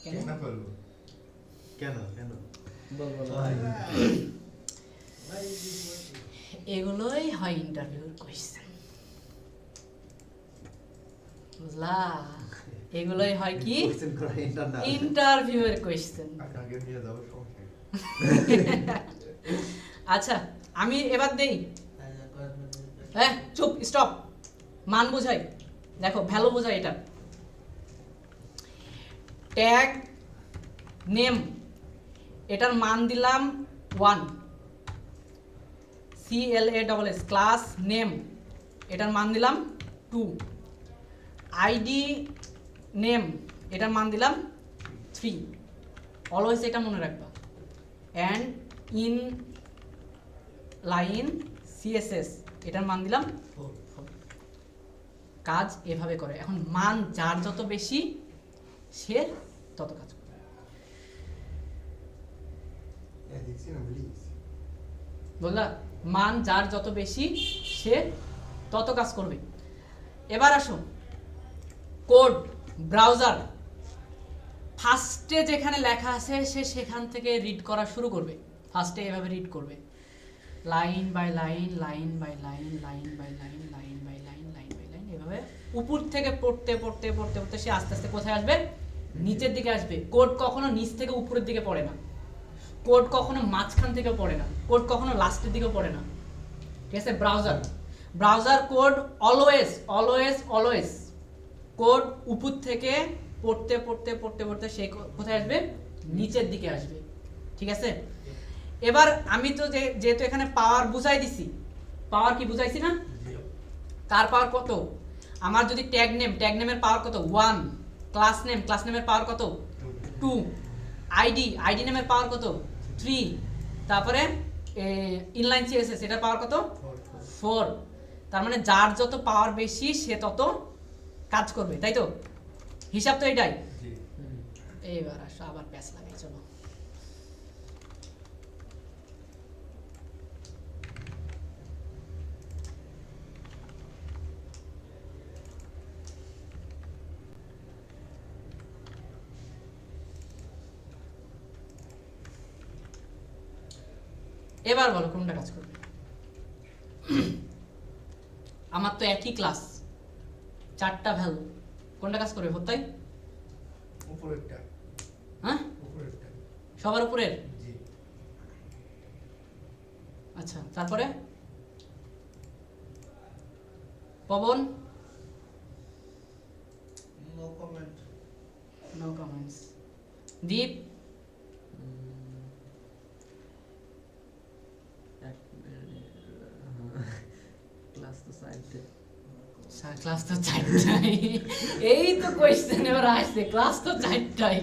কেন? কেন করবো? কেন কেন বল বল এগুলোই হয় ইন্টারভিউর কোয়েশ্চেন, বুঝলা? এগুলোই হয় কি কোশ্চেন করা ইন্টারনাল ইন্টারভিউয়ের কোয়েশ্চেন। আগে নিয়ে যাবো সমস্যা। আচ্ছা আমি এবার দেই, হ্যাঁ চুপ স্টপ, মান বোঝাই, দেখো ভ্যালু বোঝাই। এটা ট্যাগ নেম, এটার মান দিলাম 1, CLASS ক্লাস নেম, এটার মান দিলাম 2, আইডি নেম, এটার মান দিলাম 3। অলওয়েজ এটা মনে রাখবা। অ্যান্ড ইন লাইন সিএসএস, এটার মান দিলাম 4। কাজ এভাবে করে। এখন মান যার যত বেশি সে তত কাজ করে। দেখছি না ভুলে গেছি। বুঝলা? মান যার যত বেশি সে তত কাজ করবে। এবার আসো কোড ব্রাউজার, ফার্স্টে যেখানে লেখা আছে সে সেখান থেকে রিড করা শুরু করবে। ফার্স্টে এভাবে রিড করবে, line by line, line by line, line by line, line by line, line by line, এভাবে উপর থেকে পড়তে পড়তে পড়তে পড়তে সে আস্তে আস্তে কোথায় আসবে? নিচের দিকে আসবে। কোড কখনো নিচ থেকে উপরের দিকে পড়ে না, কোড কখনো মাঝখান থেকে পড়ে না, কোড কখনো লাস্টের দিকে পড়ে না, ঠিক আছে? Browser code always always always code উপর থেকে পড়তে পড়তে পড়তে পড়তে সে কোথায় আসবে? নিচের দিকে আসবে, ঠিক আছে? এবার আমি তো যেহেতু এখানে পাওয়ার বুঝাই দিছি, পাওয়ার কি বুঝাইছি না? কার পাওয়ার কত? আমার যদি ট্যাগ নেমের পাওয়ার কত? 1, ক্লাস নেমের পাওয়ার কত? 2, আইডি নেমের পাওয়ার কত? 3, তারপরে ইনলাইন সিএসএস এটার পাওয়ার কত? 4। তার মানে যার যত পাওয়ার বেশি সে তত কাজ করবে, তাই তো? হিসাব তো এটাই। জি। এইবার আসো আবার প্যাচ লাগাই, চলো। এবার বলো কোনটা কাজ করবে? আমার তো একই ক্লাস, 4টা ভ্যালু, কোনটা কাজ করবে? তাই উপরেরটা। হ্যাঁ, উপরেরটা। সবার উপরের। জি। আচ্ছা তারপরে Pawan? No comment. No comments. Deep? Class তো সাইডে, ক্লাস তো 4টাই। এই তো কোয়েশ্চেন এবার আসছে, ক্লাস তো 4টাই।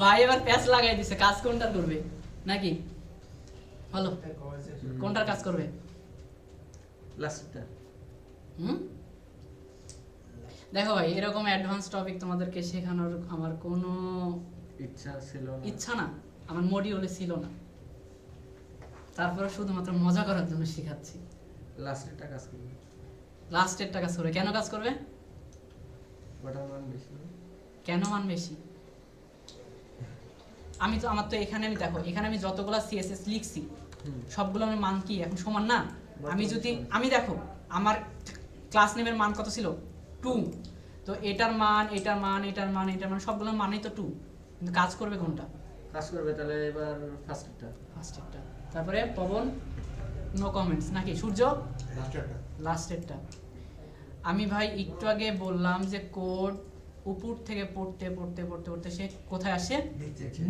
ভাই এবার প্যাচ লাগাই দিছে, কাজ কোনটা করবে নাকি? হলো কোনটার কাজ করবে? লাস্টটা। দেখো ভাই এরকম অ্যাডভান্স টপিক তোমাদেরকে শেখানোর আমার কোনো ইচ্ছা ছিল না, ইচ্ছা না, আমার মডিউলে ছিল না, তারপরে শুধুমাত্র মজা করার জন্য শেখাচ্ছি। লাস্টেরটা কাজ করবে, লাস্টেরটা কাজ করবে। কেন কাজ করবে? ওটার মান বেশি। কেন মান বেশি? আমার তো এখানে আমি দেখো, এখানে আমি যতগুলা সিএসএস লিখছি সবগুলো আমি মান কি এখন সমান না? আমি দেখো আমার ক্লাস নেমের মান কত ছিল? 2। তো এটার মান এটার মান এটার মান এটার মান সবগুলোর মানই তো 2, কিন্তু কাজ করবে কোনটা? কাজ করবে তাহলে এবার ফার্স্টটা। ফার্স্টেরটা। তারপরে পবন? নো কমেন্টস নাকি? সূর্য লাস্টেরটা লাস্টেরটা। আমি ভাই একটু আগে বললাম যে কোড উপর থেকে পড়তে পড়তে পড়তে পড়তে সে কোথায় আসে?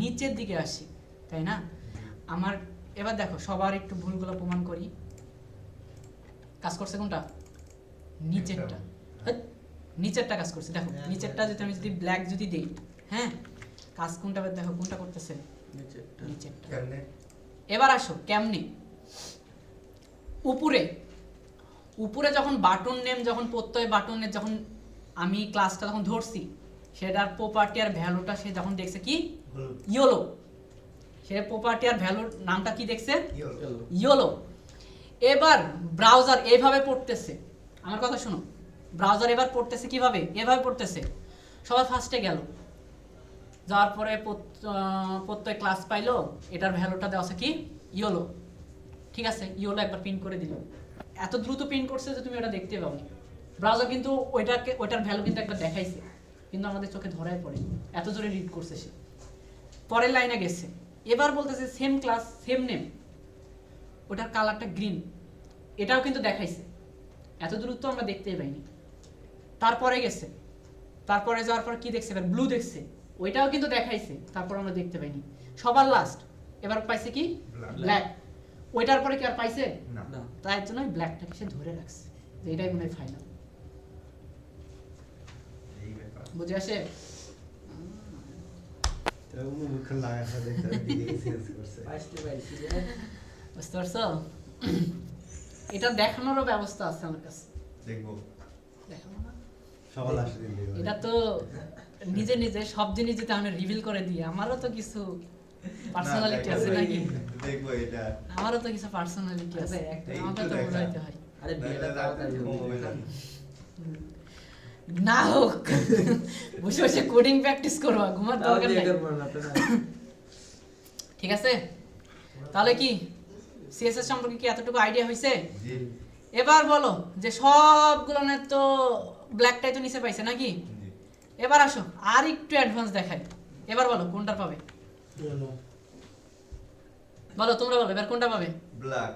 নিচের দিকে আসে, তাই না? আমার এবার দেখো সবার একটু ভুলগুলো প্রমাণ করি। কাজ করছে কোনটা? নিচেরটা। হেৎ, নিচেরটা কাজ করছে। দেখো নিচেরটা যদি আমি যদি ব্ল্যাক যদি দেই, হ্যাঁ, কাজ কোনটা দেখো কোনটা করতেছে? নিচেরটা। নিচেরটা। কেমনে? এবার আসো কেমনে? উপরে উপরে যখন বাটন নেম যখন প্রত্যয় বাটনের যখন আমি ক্লাসটা যখন ধরছি, সেটার প্রপার্টি আর ভ্যালুটা সে যখন দেখছে কি হলুদ। ইয়েলো, সে প্রপার্টি আর ভ্যালুর নামটা কি দেখছে? ইয়েলো। চলো। ইয়েলো। এবার ব্রাউজার এইভাবে পড়তেছে, আমার কথা শোনো, ব্রাউজার এবার পড়তেছে কিভাবে? এভাবে পড়তেছে। সবাই ফার্স্টে গেল, যাওয়ার পরে প্রত্যয় ক্লাস পাইলো, এটার ভ্যালুটা দেওয়া আছে কি ইয়েলো, ঠিক আছে, ইয়েলো একবার প্রিন্ট করে দিল। এত দ্রুত প্রিন্ট করছে যে তুমি ওটা দেখতে পাও। ব্রাউজার কিন্তু ওইটার ভ্যালু কিন্তু একবার দেখাইছে, কিন্তু আমাদের চোখে ধরাই পড়ে, এত জোরে রিড করছে সে। পরের লাইনে গেছে, এবার বলতেছে সেম ক্লাস সেম নেম, ওটার কালারটা গ্রিন, এটাও কিন্তু দেখাইছে, এত দ্রুত আমরা দেখতেই পাইনি। তারপরে গেছে, তারপরে যাওয়ার পর কি দেখছে? এবার ব্লু দেখছে, ওইটাও কিন্তু দেখাইছে, তারপর আমরা দেখতে পাইনি। সবার লাস্ট এবার পাইছে কি ব্ল্যাক, ওইটার পরে কি আর পাইছে না। না। তাই জন্য ব্ল্যাকটাকে সে ধরে রাখছে যে এটাই মনে হয় ফাইনাল। এই ব্যাপার। বুঝে আসে? তো মুখ লাগাটা দেখতে দিকে চেঞ্জ করছে। পাইছি রে। বুঝতে পারছো? এটা দেখানোরও ব্যবস্থা আছে আমার কাছে, দেখবো। দেখাবো না? সবার লাস্টে দিন দিবে। এটা তো নিজে নিজে সব জিনিস যদি আমি রিভিল করে দিই, আমারও তো কিছু পার্সোনালিটি আছে নাকি? দেখবো এটা। আমারও তো কিছু পার্সোনালিটি আছে, এই আমাকে একটু তো দেখা। বোঝাইতে হয়। আরে বিয়েটা তাড়াতাড়ি হবে না। না হোক, বসে বসে কোডিং প্র্যাকটিস করবা, ঘুমার তাও দরকার বিয়ে নাই। করবো না তো না। ঠিক আছে, তাহলে কি সিএসএস সম্পর্কে কি এতটুকু আইডিয়া হয়েছে? জি। এবার বলো যে সবগুলো তো ব্ল্যাকটাই তো নিচে পাইছে নাকি? জি। এবার আসো আর একটু অ্যাডভান্স দেখাই। এবার বলো কোনটা পাবে? ইয়েলো বলো তোমরা বলো এবার কোনটা পাবে? ব্ল্যাক।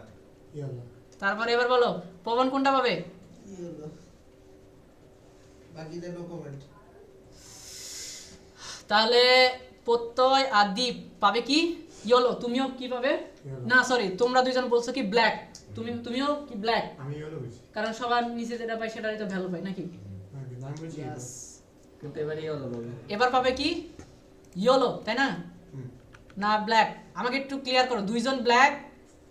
ইয়েলো তারপরে এবার বলো পবন কোনটা পাবে? ইয়েলো। বাকিটা নো কমেন্ট। তাহলে প্রত্যয় আর দীপ পাবে কি ইয়েলো, তুমিও কি পাবে? Yellow. না সরি, তোমরা দুইজন বলছো কি ব্ল্যাক, তুমিও কি ব্ল্যাক, আমি ইয়েলো বুঝি কারণ সবার নিচে যেটা পাই সেটারই তো ভ্যালু পাই নাকি? আমি বুঝি Yes. কিন্তু এবারই হলো বলো। এবার পাবে কি ইয়েলো, তাই না? হুম। না ব্ল্যাক? আমাকে একটু ক্লিয়ার করো, দুইজন ব্ল্যাক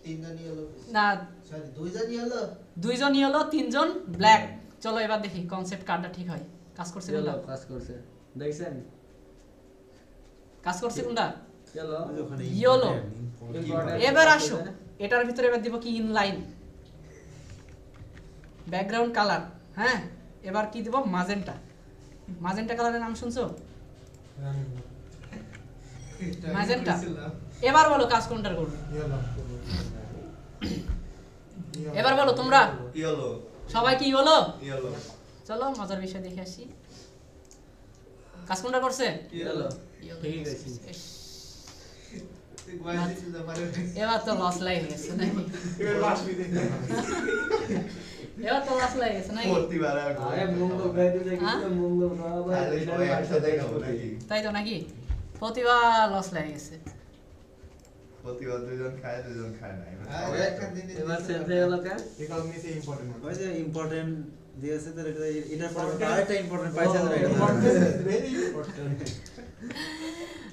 তিনজন ইয়েলো। না সরি দুইজন ইয়েলো। দুইজন ইয়েলো তিনজন ব্ল্যাক? চলো এবার দেখি কনসেপ্ট কার্ডটা ঠিক হয়, কাজ করছে চলো কোনটা? কাজ করছে। দেখছেন? কাজ করছে কোনটা? চলো। ওখানে ইয়েলো। Important এবার আছে আসো না? এটার ভিতরে এবার দিব কি ইনলাইন ব্যাকগ্রাউন্ড কালার। হ্যাঁ, এবার কি দিব? মাজেন্টা। মাজেন্টা কালারের নাম শুনছো? মাজেন্টা। এবার বলো কাজ কোনটার করবে? ইয়েলো এবার বলো তোমরা ইয়েলো। সবাই কি হলো? ইয়েলো। চলো মজার বিষয় দেখে আসি, কাজ কোনটা করছে? চলো। ঠিকই কইছি। ইস, এবার তো লস লাই গেছে নাকি? এবার বাসবি দেখে এবার তো লস লাই গেছে নাকি? প্রতিবার আর আরে মঙ্গল গাইতে যাই হ্যাঁ? কিন্তু মঙ্গল না ভাই। তাহলে সবাই একসাথে খাবো নাকি? তাই তো নাকি? প্রতিবার লস লাই গেছে। প্রতিবার দুজন খায় দুজন খায় না। এবার আর সবাই একটা জিনিস এবার সেন্স হয়ে গেল কে? একাল নিচে ইম্পর্টেন্ট ওই যে ইম্পর্টেন্ট দিয়েছে তো এটার পরে আরেকটা ইম্পর্টেন্ট পাইছে তো এটা। ভেরি ইম্পর্টেন্ট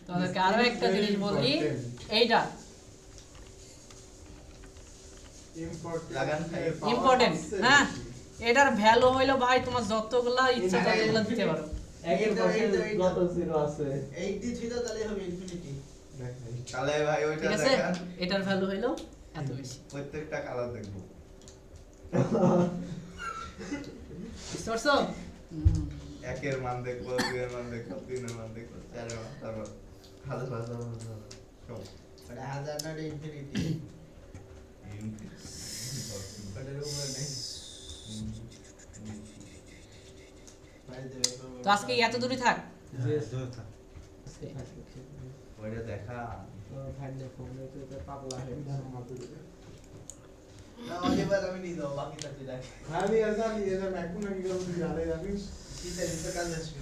তোমাদেরকে আরো একটা জিনিস বলি, এইটা লাগান খাই। ইম্পর্টেন্ট। হ্যাঁ, এটার ভ্যালু হইলো ভাই তোমার যতগুলা ইচ্ছা ততগুলা দিতে পারো। একের পাশে যত জিরো আছে। 80 ছিল তাহলে হবে ইনফিনিটি। তাহলে ভাই ওইটা ঠিক আছে, দেখান। এটার ভ্যালু হইলো এত বেশি। প্রত্যেকটা কালার দেখবো। বুঝতে পারছো? একের মান দেখবো, দুইয়ের মান দেখবো, তিনের মান দেখবো, চারের মান, তারপর হাজার হাজার হাজার সব। মানে হাজার না ইনফিনিটি। ওটার উপরে নেই। বাইরে দেবে তো আজকে এত দূরই থাক। ওইটা দেখা। তো ভাই দেখো তো পাগলা হয়ে মাধ্যমে না অলিভার আমি নিয়ে যাবো বাকিটা তুই রাখ আমি আর জানি এটা ম্যাকবুক নাকি করবো তুই জানে জানিস শীতের ভিতরে কাজ আসবি